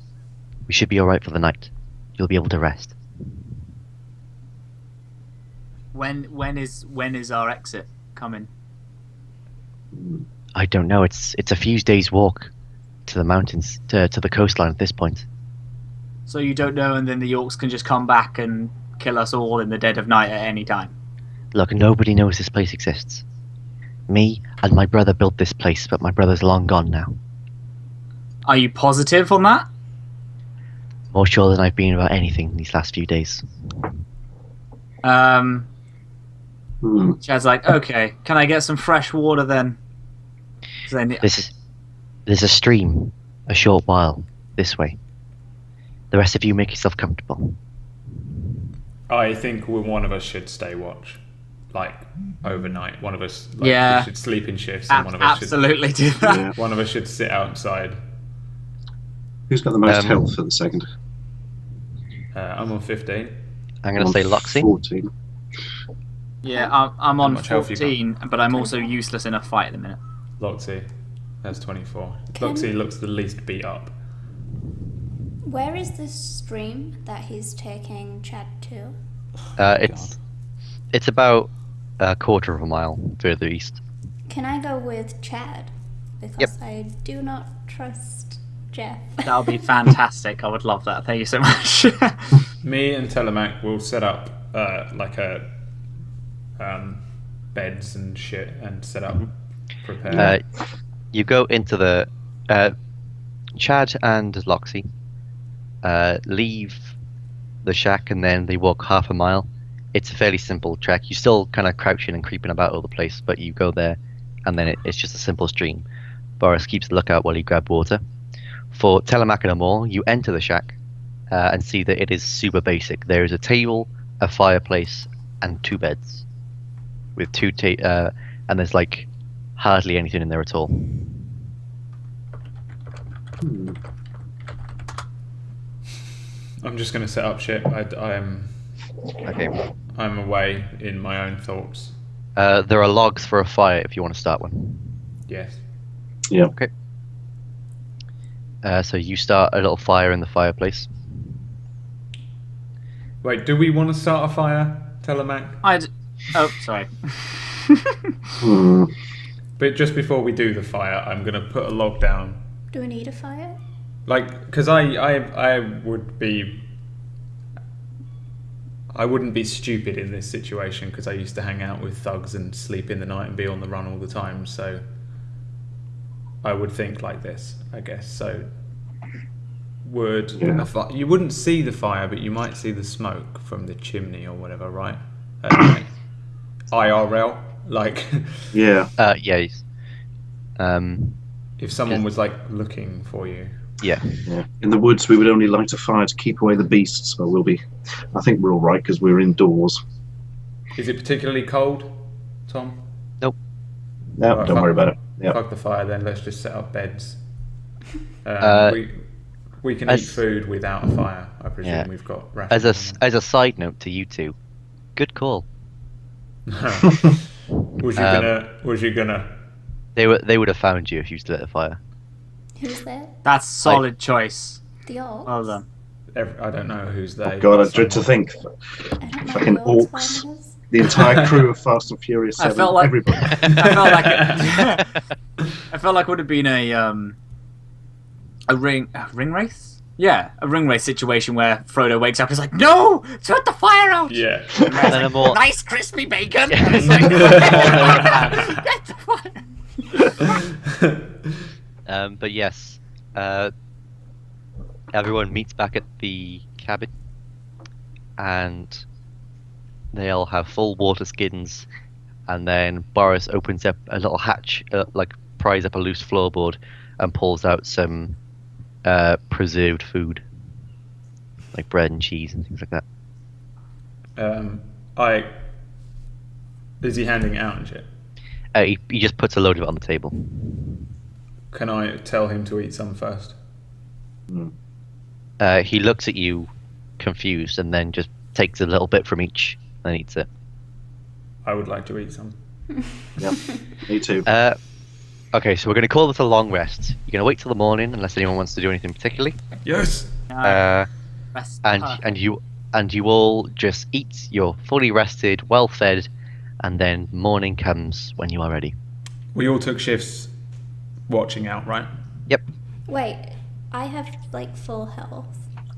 We should be all right for the night. You'll be able to rest. When is our exit coming? I don't know. It's a few days' walk to the mountains, to the coastline at this point. So you don't know, and then the Yorks can just come back and kill us all in the dead of night at any time. Look, nobody knows this place exists. Me and my brother built this place, but my brother's long gone now. Are you positive on that? More sure than I've been about anything these last few days. Chad's like, okay, can I get some fresh water then? There's a stream a short while this way. The rest of you make yourself comfortable. I think one of us should stay watch, like overnight. One of us, we should sleep in shifts, and one of us absolutely do that. Yeah. One of us should sit outside. Who's got the most health at the second? I'm on 15. I'm going to say Loxy. 14. Yeah, I'm on much health you 14, but I'm also useless in a fight at the minute. Loxy, that's 24. Loxy looks the least beat up. Where is this stream that he's taking Chad to? It's about a quarter of a mile further east. Can I go with Chad? Because I do not trust Jeff. That would be fantastic. I would love that. Thank you so much. Me and Telemac will set up beds and shit and set up, prepare. You go into the Chad and Loxy leave the shack, and then they walk half a mile. It's a fairly simple trek. You're still kind of crouching and creeping about all the place, but you go there, and then it's just a simple stream. Boris keeps a lookout while you grab water. For Telemac and Amor, you enter the shack and see that it is super basic. There is a table, a fireplace, and 2 beds, with and there's like hardly anything in there at all. I'm just gonna set up shit. I am. Okay. I'm away in my own thoughts. There are logs for a fire if you want to start one. Yes. Yeah. Okay. So you start a little fire in the fireplace. Wait, do we want to start a fire, Telemac? Oh, sorry. Hmm. But just before we do the fire, I'm going to put a log down. Do we need a fire? Like, because I would be... I wouldn't be stupid in this situation because I used to hang out with thugs and sleep in the night and be on the run all the time, so I would think like this, I guess. So you wouldn't see the fire, but you might see the smoke from the chimney or whatever, right? Like, IRL, like Yeah. Yes. if someone was like looking for you. Yeah. Yeah. In the woods, we would only light a fire to keep away the beasts, so I think we're all right because we're indoors. Is it particularly cold, Tom? No, Right, don't worry about it. Yeah. Fuck the fire then. Let's just set up beds. We can eat as- food without a fire. I presume Yeah. we've got rations. As a side note to you two, good call. Was you gonna? They would have found you if you lit a fire. Who's there? That's solid choice. The orcs? Well done. I don't know who's they. Oh God, I but dread to someone- think. I don't know Fucking who orcs orcs. find us. The entire crew of Fast and Furious 7. felt like- everybody. I felt like I felt like it would have been a ring race. Yeah, a ring race situation where Frodo wakes up and is like, "No, put the fire out!" Yeah. And then a more Nice crispy bacon. Yeah. And it's like, "Get the fire." But yes, everyone meets back at the cabin, and they all have full water skins. And then Boris opens up a little hatch, pries up a loose floorboard, and pulls out some preserved food, like bread and cheese and things like that. Is he handing it out and shit? He just puts a load of it on the table. Can I tell him to eat some first? He looks at you, confused, and then just takes a little bit from each and eats it. I would like to eat some. Yeah, me too. Okay, so we're going to call this a long rest. You're going to wait till the morning unless anyone wants to do anything particularly. Yes. Best part. And you all just eat. You're fully rested, well fed, and then morning comes when you are ready. We all took shifts watching out, right? Yep. Wait, I have like full health.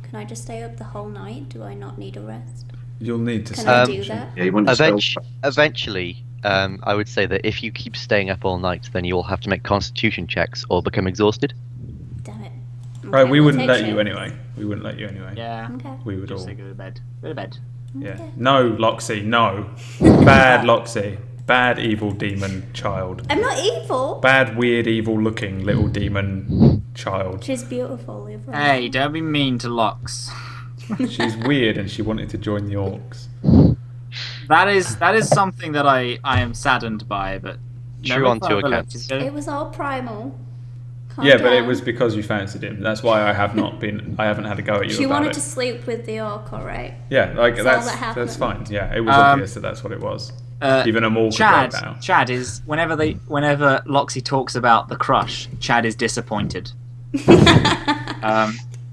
Can I just stay up the whole night? Do I not need a rest? You'll need to Can stay. I do that? Yeah, you want to Eventually, I would say that if you keep staying up all night, then you'll have to make constitution checks or become exhausted. Damn it. Right, Okay, we we'll wouldn't take let shit. you anyway. We wouldn't let you anyway. Yeah. Okay. We would all. Just say go to bed. Go to bed. Yeah. Okay. No, Loxy, no. Bad Loxy. Bad evil demon child. I'm not evil. Bad weird evil looking little demon child. She's beautiful, everyone. Hey, don't be mean to Locks. She's weird and she wanted to join the orcs. That is something that I am saddened by, but True no, on two look, accounts. she's good. It was all primal. Calm Yeah, but it down. was because you fancied him. That's why I haven't had a go at you She about wanted it. to sleep with the orc, alright? Yeah, like That's all that happened. that's fine. Yeah, it was Um, obvious that that's what it was. Even a mole could Chad, work that out. Chad is whenever Loxy talks about the crush, Chad is disappointed.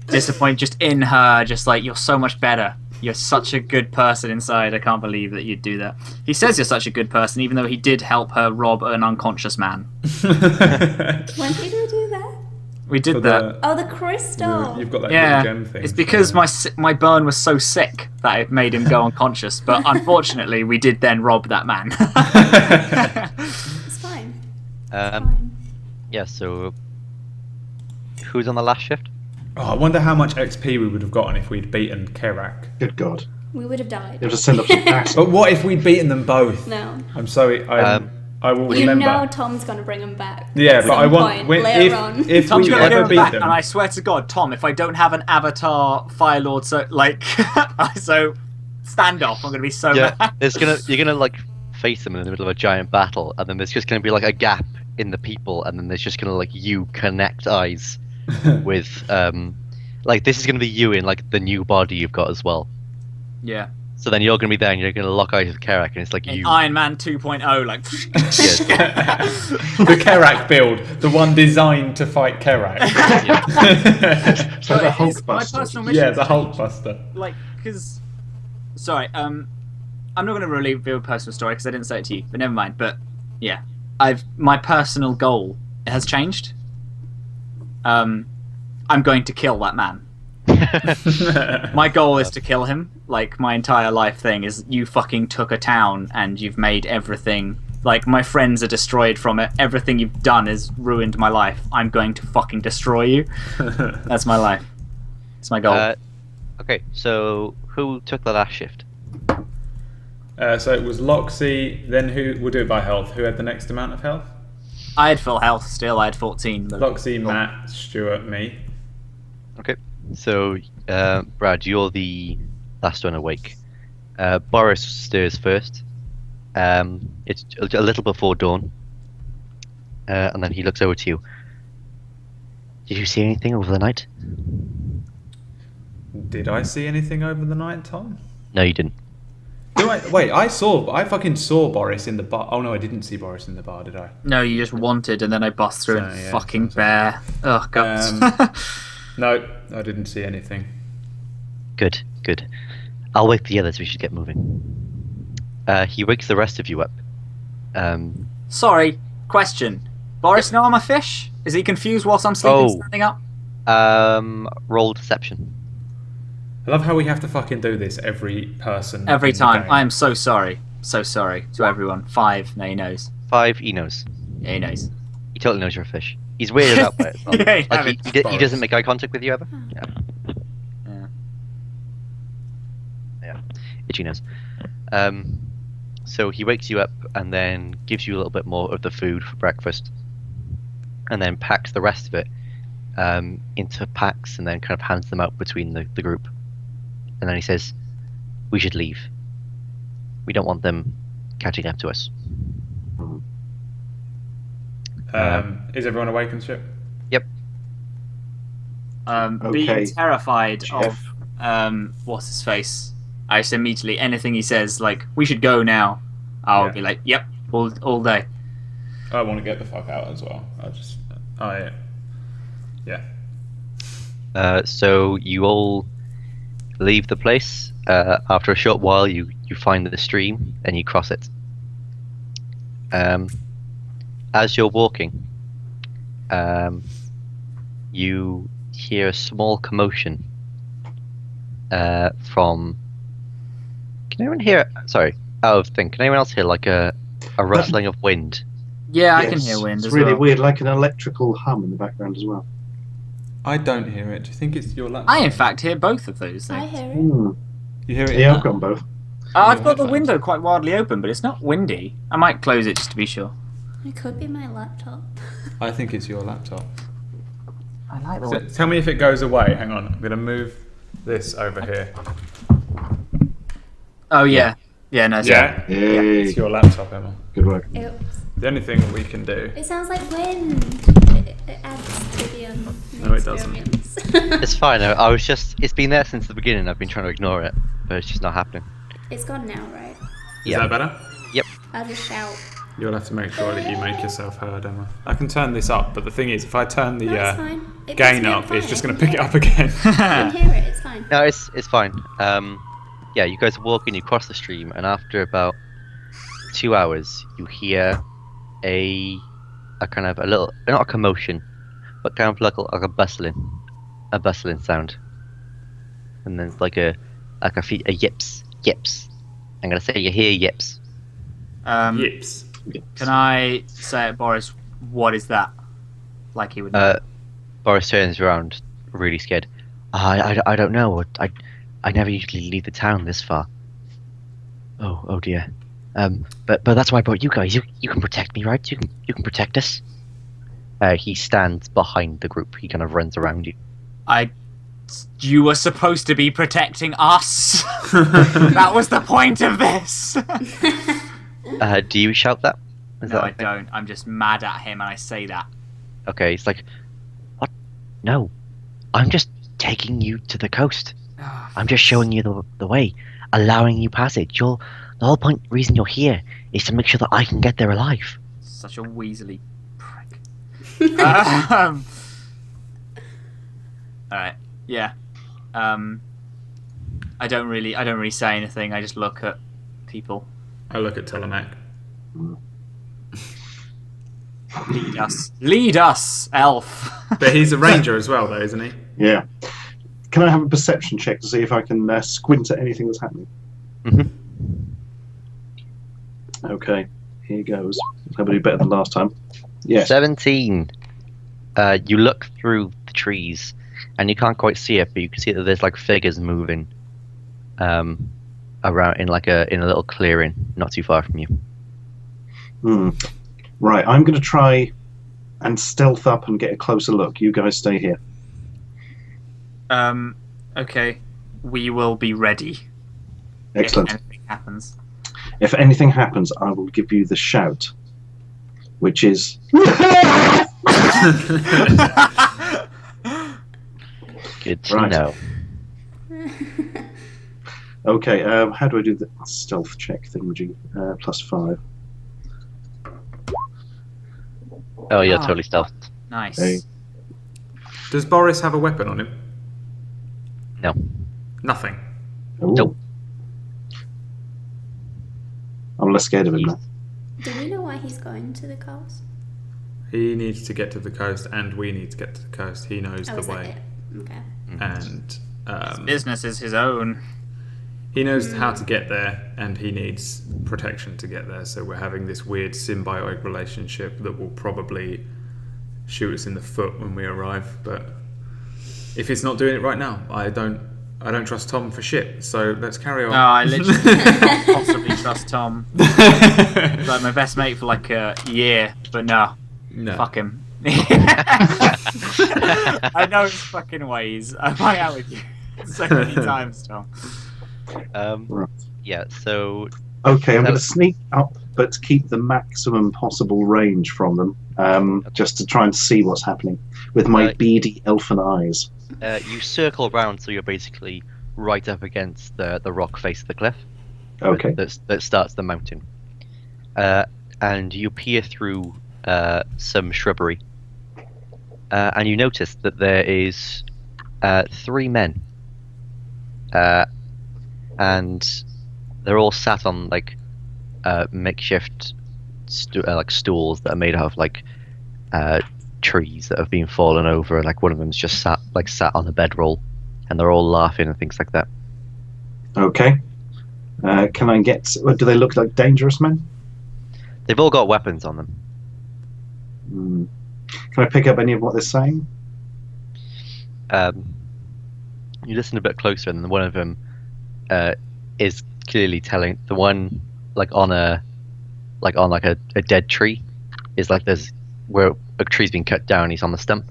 Disappointed just in her, just like, you're so much better. You're such a good person inside. I can't believe that you'd do that. He says you're such a good person, even though he did help her rob an unconscious man. When did we do that? We did For that. Oh, the crystal. You've got that Yeah, little gem thing. it's because my burn was so sick that it made him go unconscious. But unfortunately, we did then rob that man. It's fine. Um, yeah. So, who's on the last shift? Oh, I wonder how much XP we would have gotten if we'd beaten Kerak. Good God. We would have died. You have to send up some acid. But what if we'd beaten them both? No. I'm sorry. I will You remember. know Tom's gonna bring him back. Yeah, at but I some want point when, later on. if Tom's we gonna ever get him beat back, them. and I swear to God, Tom, if I don't have an Avatar Fire Lord, so standoff, I'm gonna be so Yeah. mad. You're gonna like face them in the middle of a giant battle, and then there's just gonna be like a gap in the people, and then there's just gonna like you connect eyes with like this is gonna be you in like the new body you've got as well. Yeah. So then you're going to be there and you're going to lock eyes with Kerak, and it's like In you. Iron Man 2.0, like. The Kerak build, the one designed to fight Kerak. So the But it is- my Hulkbuster. personal mission Yeah, is the to- Hulkbuster. Like, because. Sorry, I'm not going to reveal a personal story because I didn't say it to you, but never mind. But yeah, my personal goal has changed. I'm going to kill that man. My goal is to kill him. Like, my entire life thing is you fucking took a town and you've made everything. Like, my friends are destroyed from it. Everything you've done has ruined my life. I'm going to fucking destroy you. That's my life. It's my goal. Okay, so who took the last shift? So it was Loxy, then who? We'll do it by health. Who had the next amount of health? I had full health still. I had 14. But Loxy, Matt, Stuart, me. Okay, so Brad, you're the last one awake. Boris stirs first. It's a little before dawn, and then he looks over to you. Did you see anything over the night? Did I see anything over the night, Tom? No, you didn't. Wait, I fucking saw Boris in the bar. Oh no, I didn't see Boris in the bar, did I? No, you just wanted, and then I bust through So, and yeah, fucking so- bear. Oh god. No, I didn't see anything. Good, good. I'll wake the others. We should get moving. He wakes the rest of you up. Sorry. Question. Boris know I'm a fish? Is he confused whilst I'm sleeping, Oh. standing up? Roll deception. I love how we have to fucking do this every person. Every in the time. game. I am so sorry. So sorry to everyone. 5. No, he knows. 5. He knows. Yeah, he knows. He totally knows you're a fish. He's weirded out by it. As well. Yeah, he Like he Boris. doesn't make eye contact with you ever. Yeah. Yeah. Yeah. Itchy nose. So he wakes you up and then gives you a little bit more of the food for breakfast, and then packs the rest of it into packs and then kind of hands them out between the group. And then he says, "We should leave. We don't want them catching up to us." Is everyone awake and shit? Yep. Okay. Being terrified Jeff. of what's his face, I just immediately anything he says like we should go now. I'll Yeah. be like, yep, all day. I want to get the fuck out as well. Yeah. So you all leave the place. After a short while, you find the stream and you cross it. As you're walking, you hear a small commotion from. Can anyone hear? Sorry, out of thing. Can anyone else hear like a rustling of wind? Yeah, I can Yes, hear wind It's as really well. weird, like an electrical hum in the background as well. I don't hear it. Do you think it's your laptop? I in fact hear both of those I things. hear it. You hear it? Yeah, I've got 'em both. I've Your got the headphones. window quite wildly open, but it's not windy. I might close it just to be sure. It could be my laptop. I think it's your laptop. I like the So, way. tell me if it goes away. Hang on. I'm going to move this over here. Oh yeah, yeah, no, it's Yeah? Yay. It's your laptop, Emma. Good work. Oops. The only thing we can do. It sounds like wind. It adds to the No, it doesn't. experience. It's fine. I was just. It's been there since the beginning. I've been trying to ignore it, but it's just not happening. It's gone now, right? Is that better? I'll just shout. You'll have to make sure that you make yourself heard, Emma. I can turn this up, but the thing is, if I turn the No, it's fine. It gain makes me up, fine. it's just I going to can pick it hear up again. I can hear it. It's fine. No, it's fine. Yeah, you guys walk and you cross the stream, and after about 2 hours, you hear a kind of a little, not a commotion, but kind of like a bustling sound, and then like a yips. I'm gonna say you hear yips. Yips. Can I say it, Boris? What is that? Like he would. Know. Boris turns around, really scared. I don't know. I never usually leave the town this far. Oh dear. But that's why I brought you guys. You can protect me, right? You can protect us. He stands behind the group. He kind of runs around you. You were supposed to be protecting us. That was the point of this. Do you shout that? Is No, that I a thing? don't. I'm just mad at him, and I say that. Okay, he's like, what? No, I'm just taking you to the coast. I'm just showing you the way. allowing you passage. The whole reason you're here is to make sure that I can get there alive. Such a Weasley prick. Alright, yeah. I don't really say anything. I just look at people. I look at Telemac. Lead us, elf. But he's a ranger as well, though, isn't he? Yeah. Can I have a perception check to see if I can squint at anything that's happening? Okay, here goes. I'll do better than last time. Yes. 17. You look through the trees, and you can't quite see it, but you can see that there's like figures moving around in a little clearing, not too far from you. Right, I'm going to try and stealth up and get a closer look. You guys stay here. Okay. We will be ready. Excellent. If anything happens. If anything happens, I will give you the shout, which is... Good to Right. know. Okay, how do I do the stealth check thingamajig? +5. Oh, you're totally stealthed. Nice. Hey. Does Boris have a weapon on him? No. Nothing. Ooh. Nope. I'm less scared of him now. Do we know why he's going to the coast? He needs to get to the coast, and we need to get to the coast. He knows Oh, the is that way. it? Okay. And His business is his own. he knows how to get there, and he needs protection to get there. So we're having this weird symbiotic relationship that will probably shoot us in the foot when we arrive. But if it's not doing it right now, I don't trust Tom for shit. So let's carry on. No, I literally can't possibly trust Tom. He's like my best mate for like a year, but no. Fuck him. I know his fucking ways. I've hung out with you so many times, Tom. Right. Yeah, so Okay, I'm going to sneak up, but keep the maximum possible range from them, just to try and see what's happening with my beady elfin eyes. you circle around, so you're basically right up against the rock face of the cliff. Okay. That starts the mountain. And you peer through some shrubbery. And you notice that there is 3 men. And they're all sat on like makeshift stools that are made out of like trees that have been fallen over. Like one of them's just sat on a bedroll, and they're all laughing and things like that. Okay. Can I get... Do they look like dangerous men? They've all got weapons on them. Can I pick up any of what they're saying? You listen a bit closer, and one of them is clearly telling the one on a dead tree is like there's where a tree's been cut down. He's on the stump.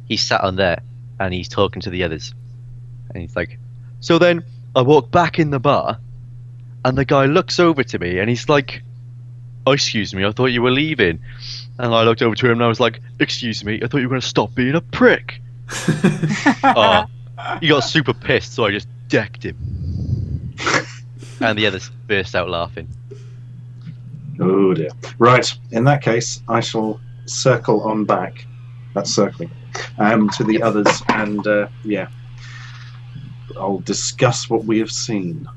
He's sat on there, and he's talking to the others, and he's like, "So then I walk back in the bar, and the guy looks over to me, and he's like, oh, excuse me, I thought you were leaving." And I looked over to him, and I was like, "Excuse me, I thought you were going to stop being a prick." He got super pissed, so I just decked him. And the others burst out laughing. Oh dear. Right, in that case, I shall circle on back. That's circling. To the others, and yeah. I'll discuss what we have seen.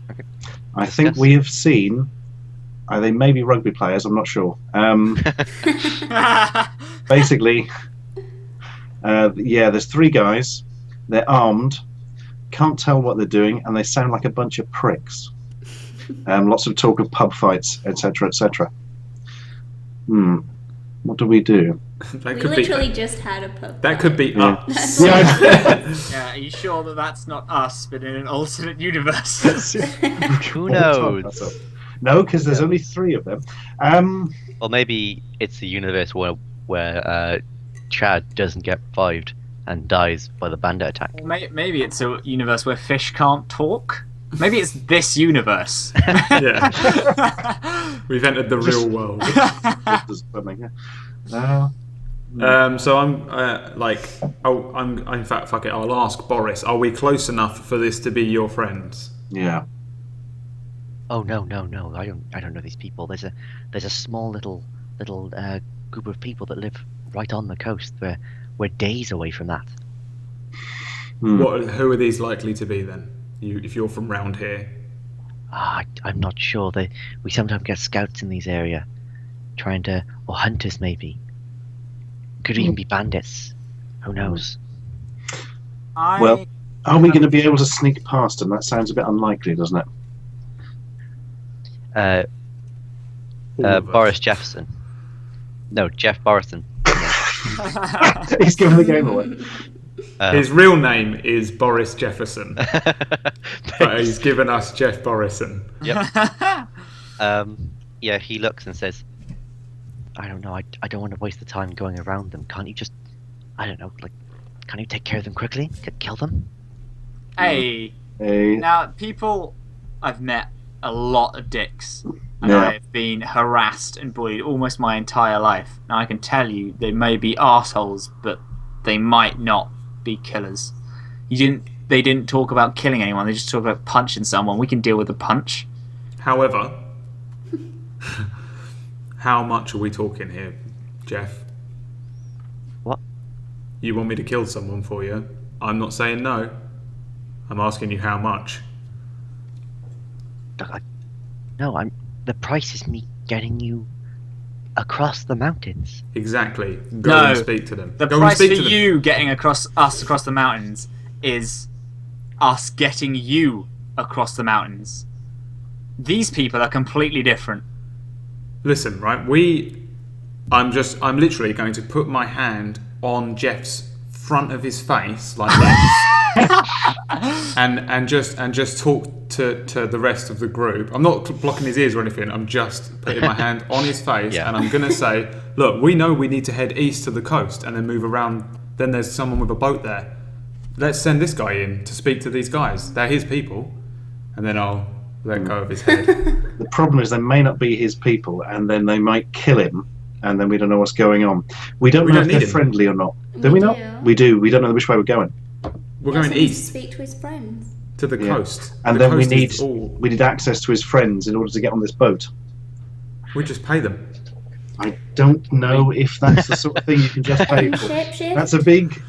Okay. I think we have seen... they may be rugby players, I'm not sure. Basically, there's 3 guys. They're armed. Can't tell what they're doing, and they sound like a bunch of pricks. Lots of talk of pub fights, etc., etc. What do we do? We literally just had a pub. That could be us. Yeah, are you sure that that's not us, but in an alternate universe? Who knows? No, because there's only 3 of them. Or maybe it's the universe where Chad doesn't get revived and dies by the bandit attack. Maybe it's a universe where fish can't talk. Maybe it's this universe. Yeah. We've entered the real world. So I'm in fact, fuck it. I'll ask Boris. Are we close enough for this to be your friends? Yeah. Oh no. I don't know these people. There's a small little group of people that live right on the coast. We're days away from that. Who are these likely to be then? If you're from round here. I'm not sure. We sometimes get scouts in these area, or hunters maybe. Could even be bandits. Who knows? Well, are we going to be able to sneak past them? That sounds a bit unlikely, doesn't it? Boris Jefferson. No, Jeff Borison. He's giving the game away. His real name is Boris Jefferson, but he's given us Jeff Borison. Yep. Yeah, he looks and says, I don't know, I don't want to waste the time going around them. Can't you just, I don't know, can't you take care of them quickly? Kill them? Hey. Now, people, I've met a lot of dicks, and Yeah. I've been harassed and bullied almost my entire life. Now, I can tell you, they may be arseholes, but they might not be killers. They didn't talk about killing anyone, they just talked about punching someone. We can deal with a punch. However, how much are we talking here, Jeff? What? You want me to kill someone for you? I'm not saying no. I'm asking you how much. No, the price is me getting you across the mountains. Exactly. Go No, and speak to them. The Go price and for speak to them. you getting across the mountains is us getting you across the mountains. These people are completely different. Listen, right? I'm literally going to put my hand on Jeff's front of his face like this, and just talk to the rest of the group. I'm not blocking his ears or anything. I'm just putting my hand on his face, Yeah. and I'm gonna say, look, we know we need to head east to the coast and then move around. Then there's someone with a boat there. Let's send this guy in to speak to these guys. They're his people, and then I'll let go of his head. The problem is they may not be his people, and then they might kill him, and then we don't know what's going on. We don't know don't if need they're him. friendly or not. Do We we not? do. We do. We don't know which way we're going. We're He also going needs to east speak to his friends. to the Yeah. coast, And The then we coast is we need access to his friends in order to get on this boat. we just pay them. I don't know if that's the sort of thing you can just pay for. Shapeshift. That's a big.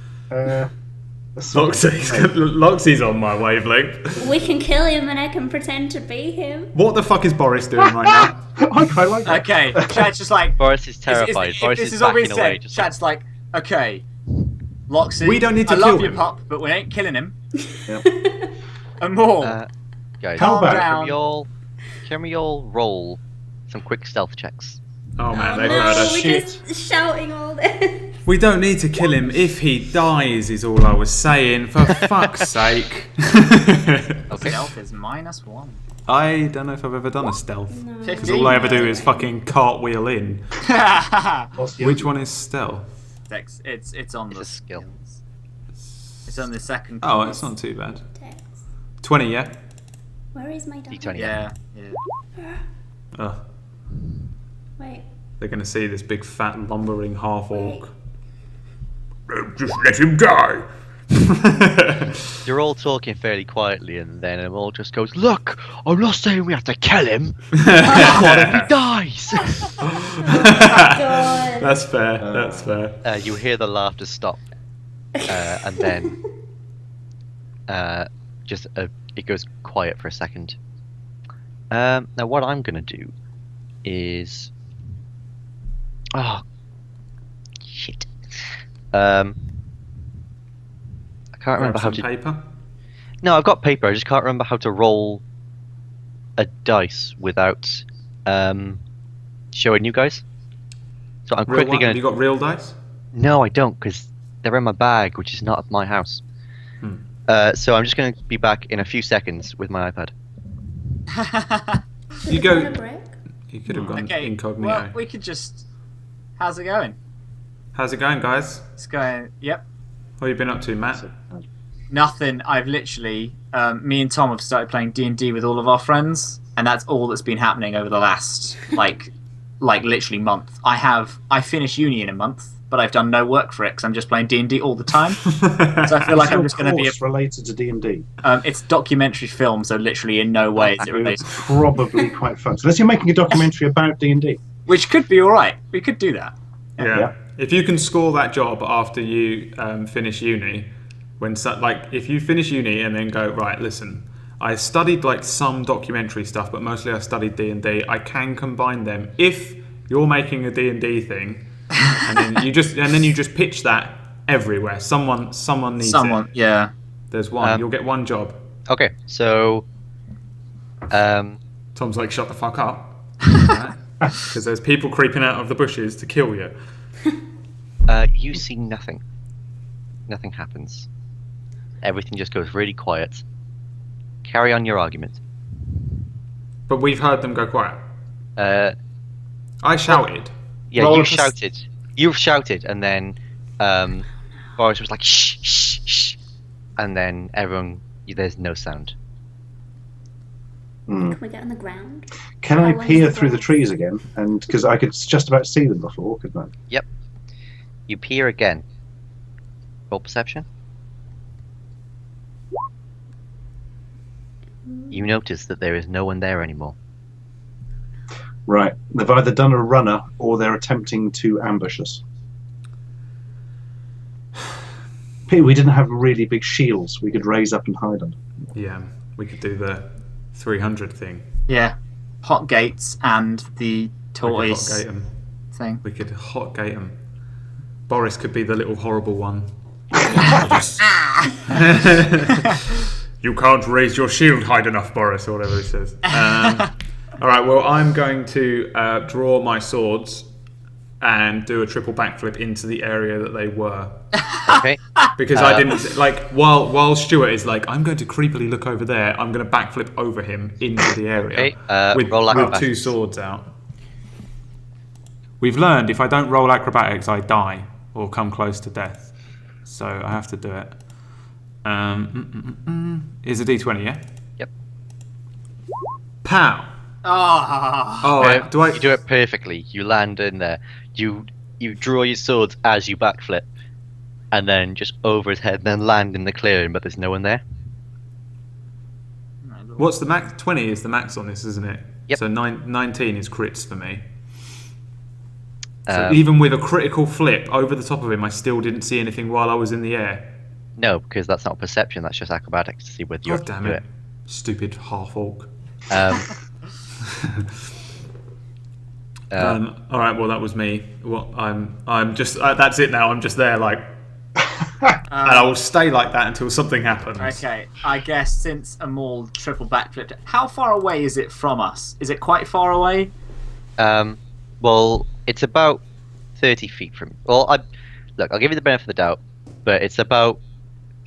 Loxy's on my wavelength. We can kill him and I can pretend to be him. What the fuck is Boris doing right now? I quite like that. Okay, Chad's just like... Boris is terrified. If Boris this is is all being backing away. said, Just Chad's like, okay, Loxy, We don't need to I love kill you, him. pup, but we ain't killing him. Yep. And more. guys, How Calm about- down. can we all roll some quick stealth checks? Oh man, Oh they've no, heard us. we're Shit. just shouting all this. We don't need to kill him. If he dies, is all I was saying. For fuck's sake. Okay. Stealth is -1. I don't know if I've ever done a stealth. No. 15. All I ever do is fucking cartwheel in. What's the Which one is stealth? It's on It's the a skill. It's on the second. Oh, course. it's not too bad. Text. 20, yeah? Where is my dad? D20. Yeah. Ugh. Wait. They're going to see this big fat lumbering half orc. Just let him die. You're all talking fairly quietly, and then it all just goes, "Look, I'm not saying we have to kill him. What if he dies?" God. That's fair. That's fair. You hear the laughter stop, and then it goes quiet for a second. Now, what I'm gonna do is, oh shit, I can't remember how Grab some to. paper. No, I've got paper. I just can't remember how to roll a dice without showing you guys. So I'm Real quickly one? gonna. Have you got real dice? No, I don't, because they're in my bag, which is not at my house. So I'm just going to be back in a few seconds with my iPad. Should You we go- go on a break? You could have gone Okay. incognito. Well, we could just. How's it going? How's it going, guys? It's going. Yep. What have you been up to, Matt? Nothing. I've literally. Me and Tom have started playing D&D with all of our friends, and that's all that's been happening over the last like literally month. I finish uni in a month, but I've done no work for it because I'm just playing D&D all the time. So I feel like I'm just going to be related to D&D. It's documentary film, so literally in no way is it related. Probably quite fun. So unless you're making a documentary about D&D. Which could be alright. We could do that. Yeah. If you can score that job after you finish uni, if you finish uni and then go, right, listen, I studied like some documentary stuff, but mostly I studied D&D. I can combine them if you're making a D&D thing, and then you just pitch that everywhere. Someone needs it. Yeah. There's one. You'll get one job. Okay, so Tom's like, shut the fuck up, because there's people creeping out of the bushes to kill you. you see nothing. Nothing happens. Everything just goes really quiet. Carry on your argument. But we've heard them go quiet. I shouted. Yeah, you shouted. You've shouted, and then Boris was like, shh, shh, shh. And then everyone, there's no sound. Can we get on the ground? Can I peer through the trees again? And because I could just about see them before, couldn't I? Yep. You peer again. Roll perception. You notice that there is no one there anymore. Right. They've either done a runner or they're attempting to ambush us. Peter, we didn't have really big shields we could raise up and hide under. Yeah, we could do the 300 thing. Yeah. Hot gates and the toys thing. We could hot gate them. Boris could be the little horrible one. You can't raise your shield high enough, Boris, or whatever he says. All right, well, I'm going to draw my swords and do a triple backflip into the area that they were. Okay. Because I didn't, while Stuart is like, I'm going to creepily look over there, I'm going to backflip over him into the area with two swords out. We've learned if I don't roll acrobatics, I die or come close to death. So I have to do it. Is a D20, yeah? Yep. Pow! Oh, You do it perfectly. You land in there. You draw your swords as you backflip, and then just over his head, then land in the clearing, but there's no one there. What's the max? 20 is the max on this, isn't it? Yep. So 19 is crits for me. So even with a critical flip over the top of him, I still didn't see anything while I was in the air. No, because that's not perception. That's just acrobatics to see whether you God damn it! Stupid half orc. All right, well that was me. Well, I'm just that's it now. I'm just there like, and I will stay like that until something happens. Okay, I guess since Amol triple backflipped, how far away is it from us? Is it quite far away? Well, it's about 30 feet from. Well, I'll give you the benefit of the doubt, but it's about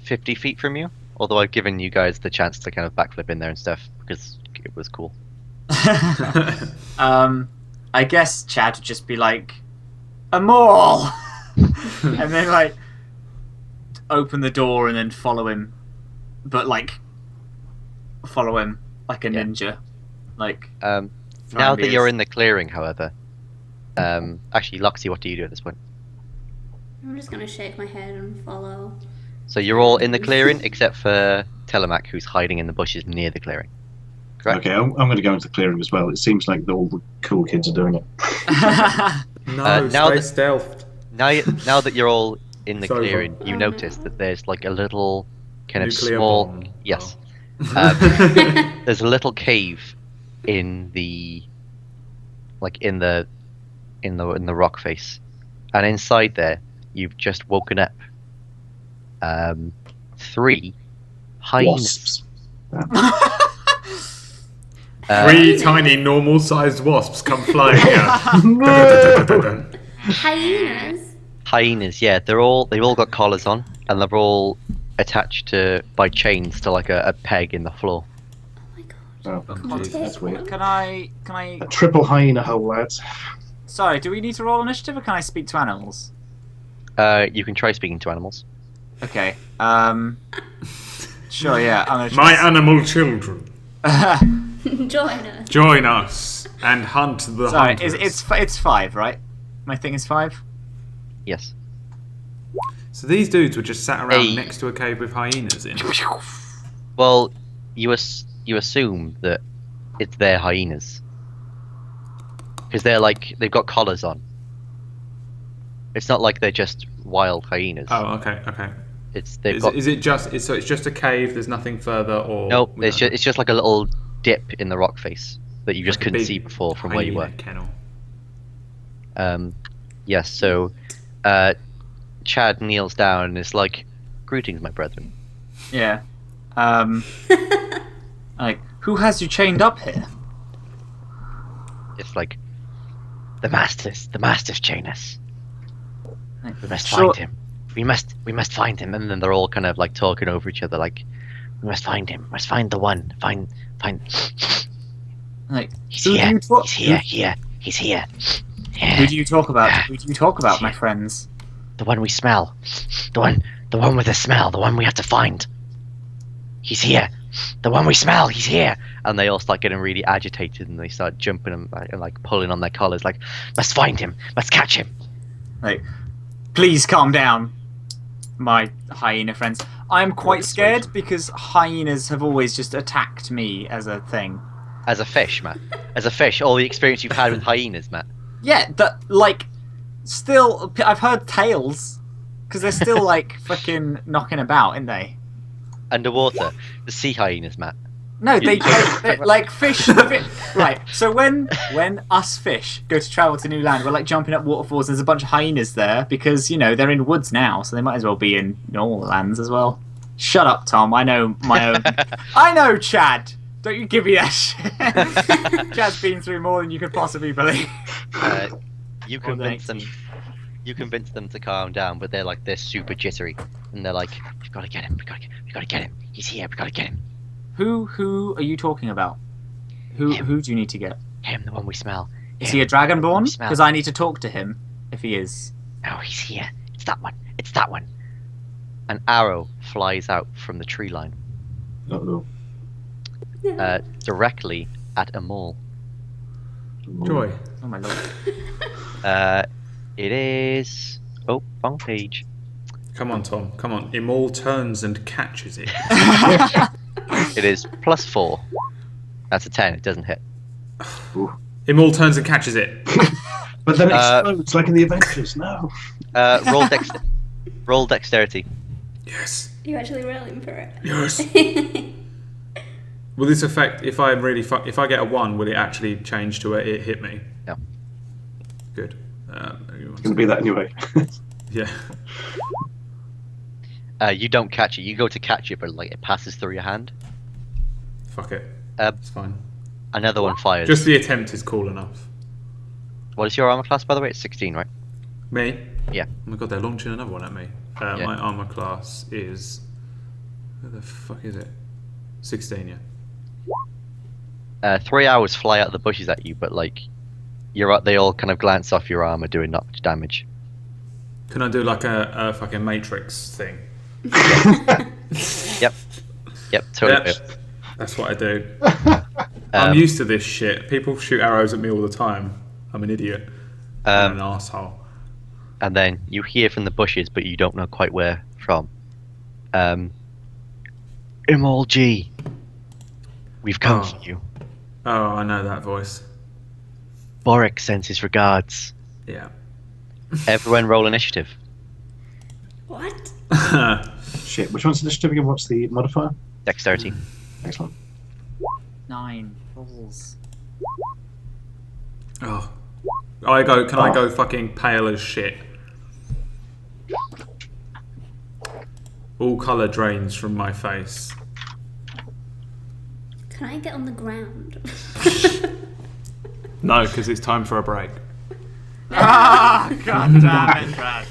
50 feet from you. Although I've given you guys the chance to kind of backflip in there and stuff because it was cool. I guess Chad would just be like, Amol! And then like open the door and then follow him. But like follow him like a ninja. Like now that you're in the clearing, however, actually Loxy, what do you do at this point? I'm just gonna shake my head and follow. So you're all in the clearing except for Telemac, who's hiding in the bushes near the clearing. Correct? Okay, I'm going to go into the clearing as well. It seems like all the cool kids are doing it. Stay stealthed. Now that you're all in the It's over. clearing, you notice that there's like a little kind Nuclear of small. bomb. Yes. There's a little cave in the rock face, and inside there you've just woken up 3 hyenas. Wasps. 3 tiny normal-sized wasps come flying out. Hyenas? Hyenas, yeah, they've all got collars on, and they're all attached by chains to like a peg in the floor. Oh my god. Oh, I'll geez, take that's weird. one. Can I A triple hyena hole, lads. Sorry, do we need to roll initiative or can I speak to animals? You can try speaking to animals. Okay. Sure, yeah. I'm gonna My try. animal children, Join us. join us and hunt the Sorry, hunters. it's 5, right? My thing is 5. Yes. So these dudes were just sat around Hey. next to a cave with hyenas in. Well, you assume that it's their hyenas because they've got collars on. It's not like they're just wild hyenas. Oh, okay. It's So it's just a cave. There's nothing further, or no. we don't know? It's just like a little dip in the rock face that you just Like a couldn't big see before from where you were. hyena kennel. Yes. So, Chad kneels down and is like, "Greetings, my brethren." Yeah. Like, who has you chained up here? It's like, the masters chain us. Like, We must sure- find him. We must find him. And then they're all kind of like talking over each other, like, we must find him. Must find the one. Find. Like, He's who do here. you talk? He's here. Who do you talk about? Who do you talk about, my friends? The one we smell. The one with the smell. The one we have to find. He's here. The one we smell. He's here. And they all start getting really agitated, and they start jumping and like pulling on their collars, like, must find him. Must catch him. Like, please calm down, my hyena friends. I'm quite scared because hyenas have always just attacked me as a thing. As a fish, Matt. As a fish, all the experience you've had with hyenas, Matt. Yeah, still, I've heard tales because they're still like fucking knocking about, aren't they? Underwater, the sea hyenas, Matt. No, they're like fish. Right. So when us fish go to travel to new land, we're like jumping up waterfalls. There's a bunch of hyenas there because they're in woods now, so they might as well be in normal lands as well. Shut up, Tom. I know my own. I know, Chad. Don't you give me that shit. Chad's been through more than you could possibly believe. You convince them. You convince them to calm down, but they're super jittery, and they're like, "We've got to get him. We got to get him. He's here. We got to get him." Who are you talking about? Who do you need to get? Him, the one we smell. Is he a dragonborn? Smell. Because I need to talk to him if he is. No, he's here. It's that one. It's that one. An arrow flies out from the tree line, Uh-oh. directly at a mall. Joy. Oh my lord. It is. Oh, wrong page. Come on, Tom. Come on. Imol turns and catches it. It is +4. That's a 10. It doesn't hit. Imol turns and catches it. But then it explodes like in the Avengers. No. Roll dexterity. Yes. You're actually rolling for it. Yes. Will this affect if I if I get a 1? Will it actually change to it hit me? No. It's Good. going to be that anyway. Yeah. You don't catch it. You go to catch it, but like it passes through your hand. Fuck it. Uh, It's fine. Another one fires. Just the attempt is cool enough. What is your armor class, by the way? It's 16, right? Me? Yeah. Oh my god, they're launching another one at me. Yeah. My armor class is. Where the fuck is it? 16, yeah. 3 hours fly out of the bushes at you, but like they all kind of glance off your armor, doing not much damage. Can I do like a fucking Matrix thing? Yep, totally. Yep. That's what I do. I'm used to this shit. People shoot arrows at me all the time. I'm an idiot. I'm an asshole. And then you hear from the bushes, but you don't know quite where from. Imol G, we've come for you. Oh, I know that voice. Boric sends his regards. Yeah. Everyone roll initiative. What? Shit. Which one's initiative again? What's the modifier? Dexterity. Excellent. 9 balls. Oh. I go fucking pale as shit. All colour drains from my face. Can I get on the ground? No, because it's time for a break. Ah, god damn it, Brad.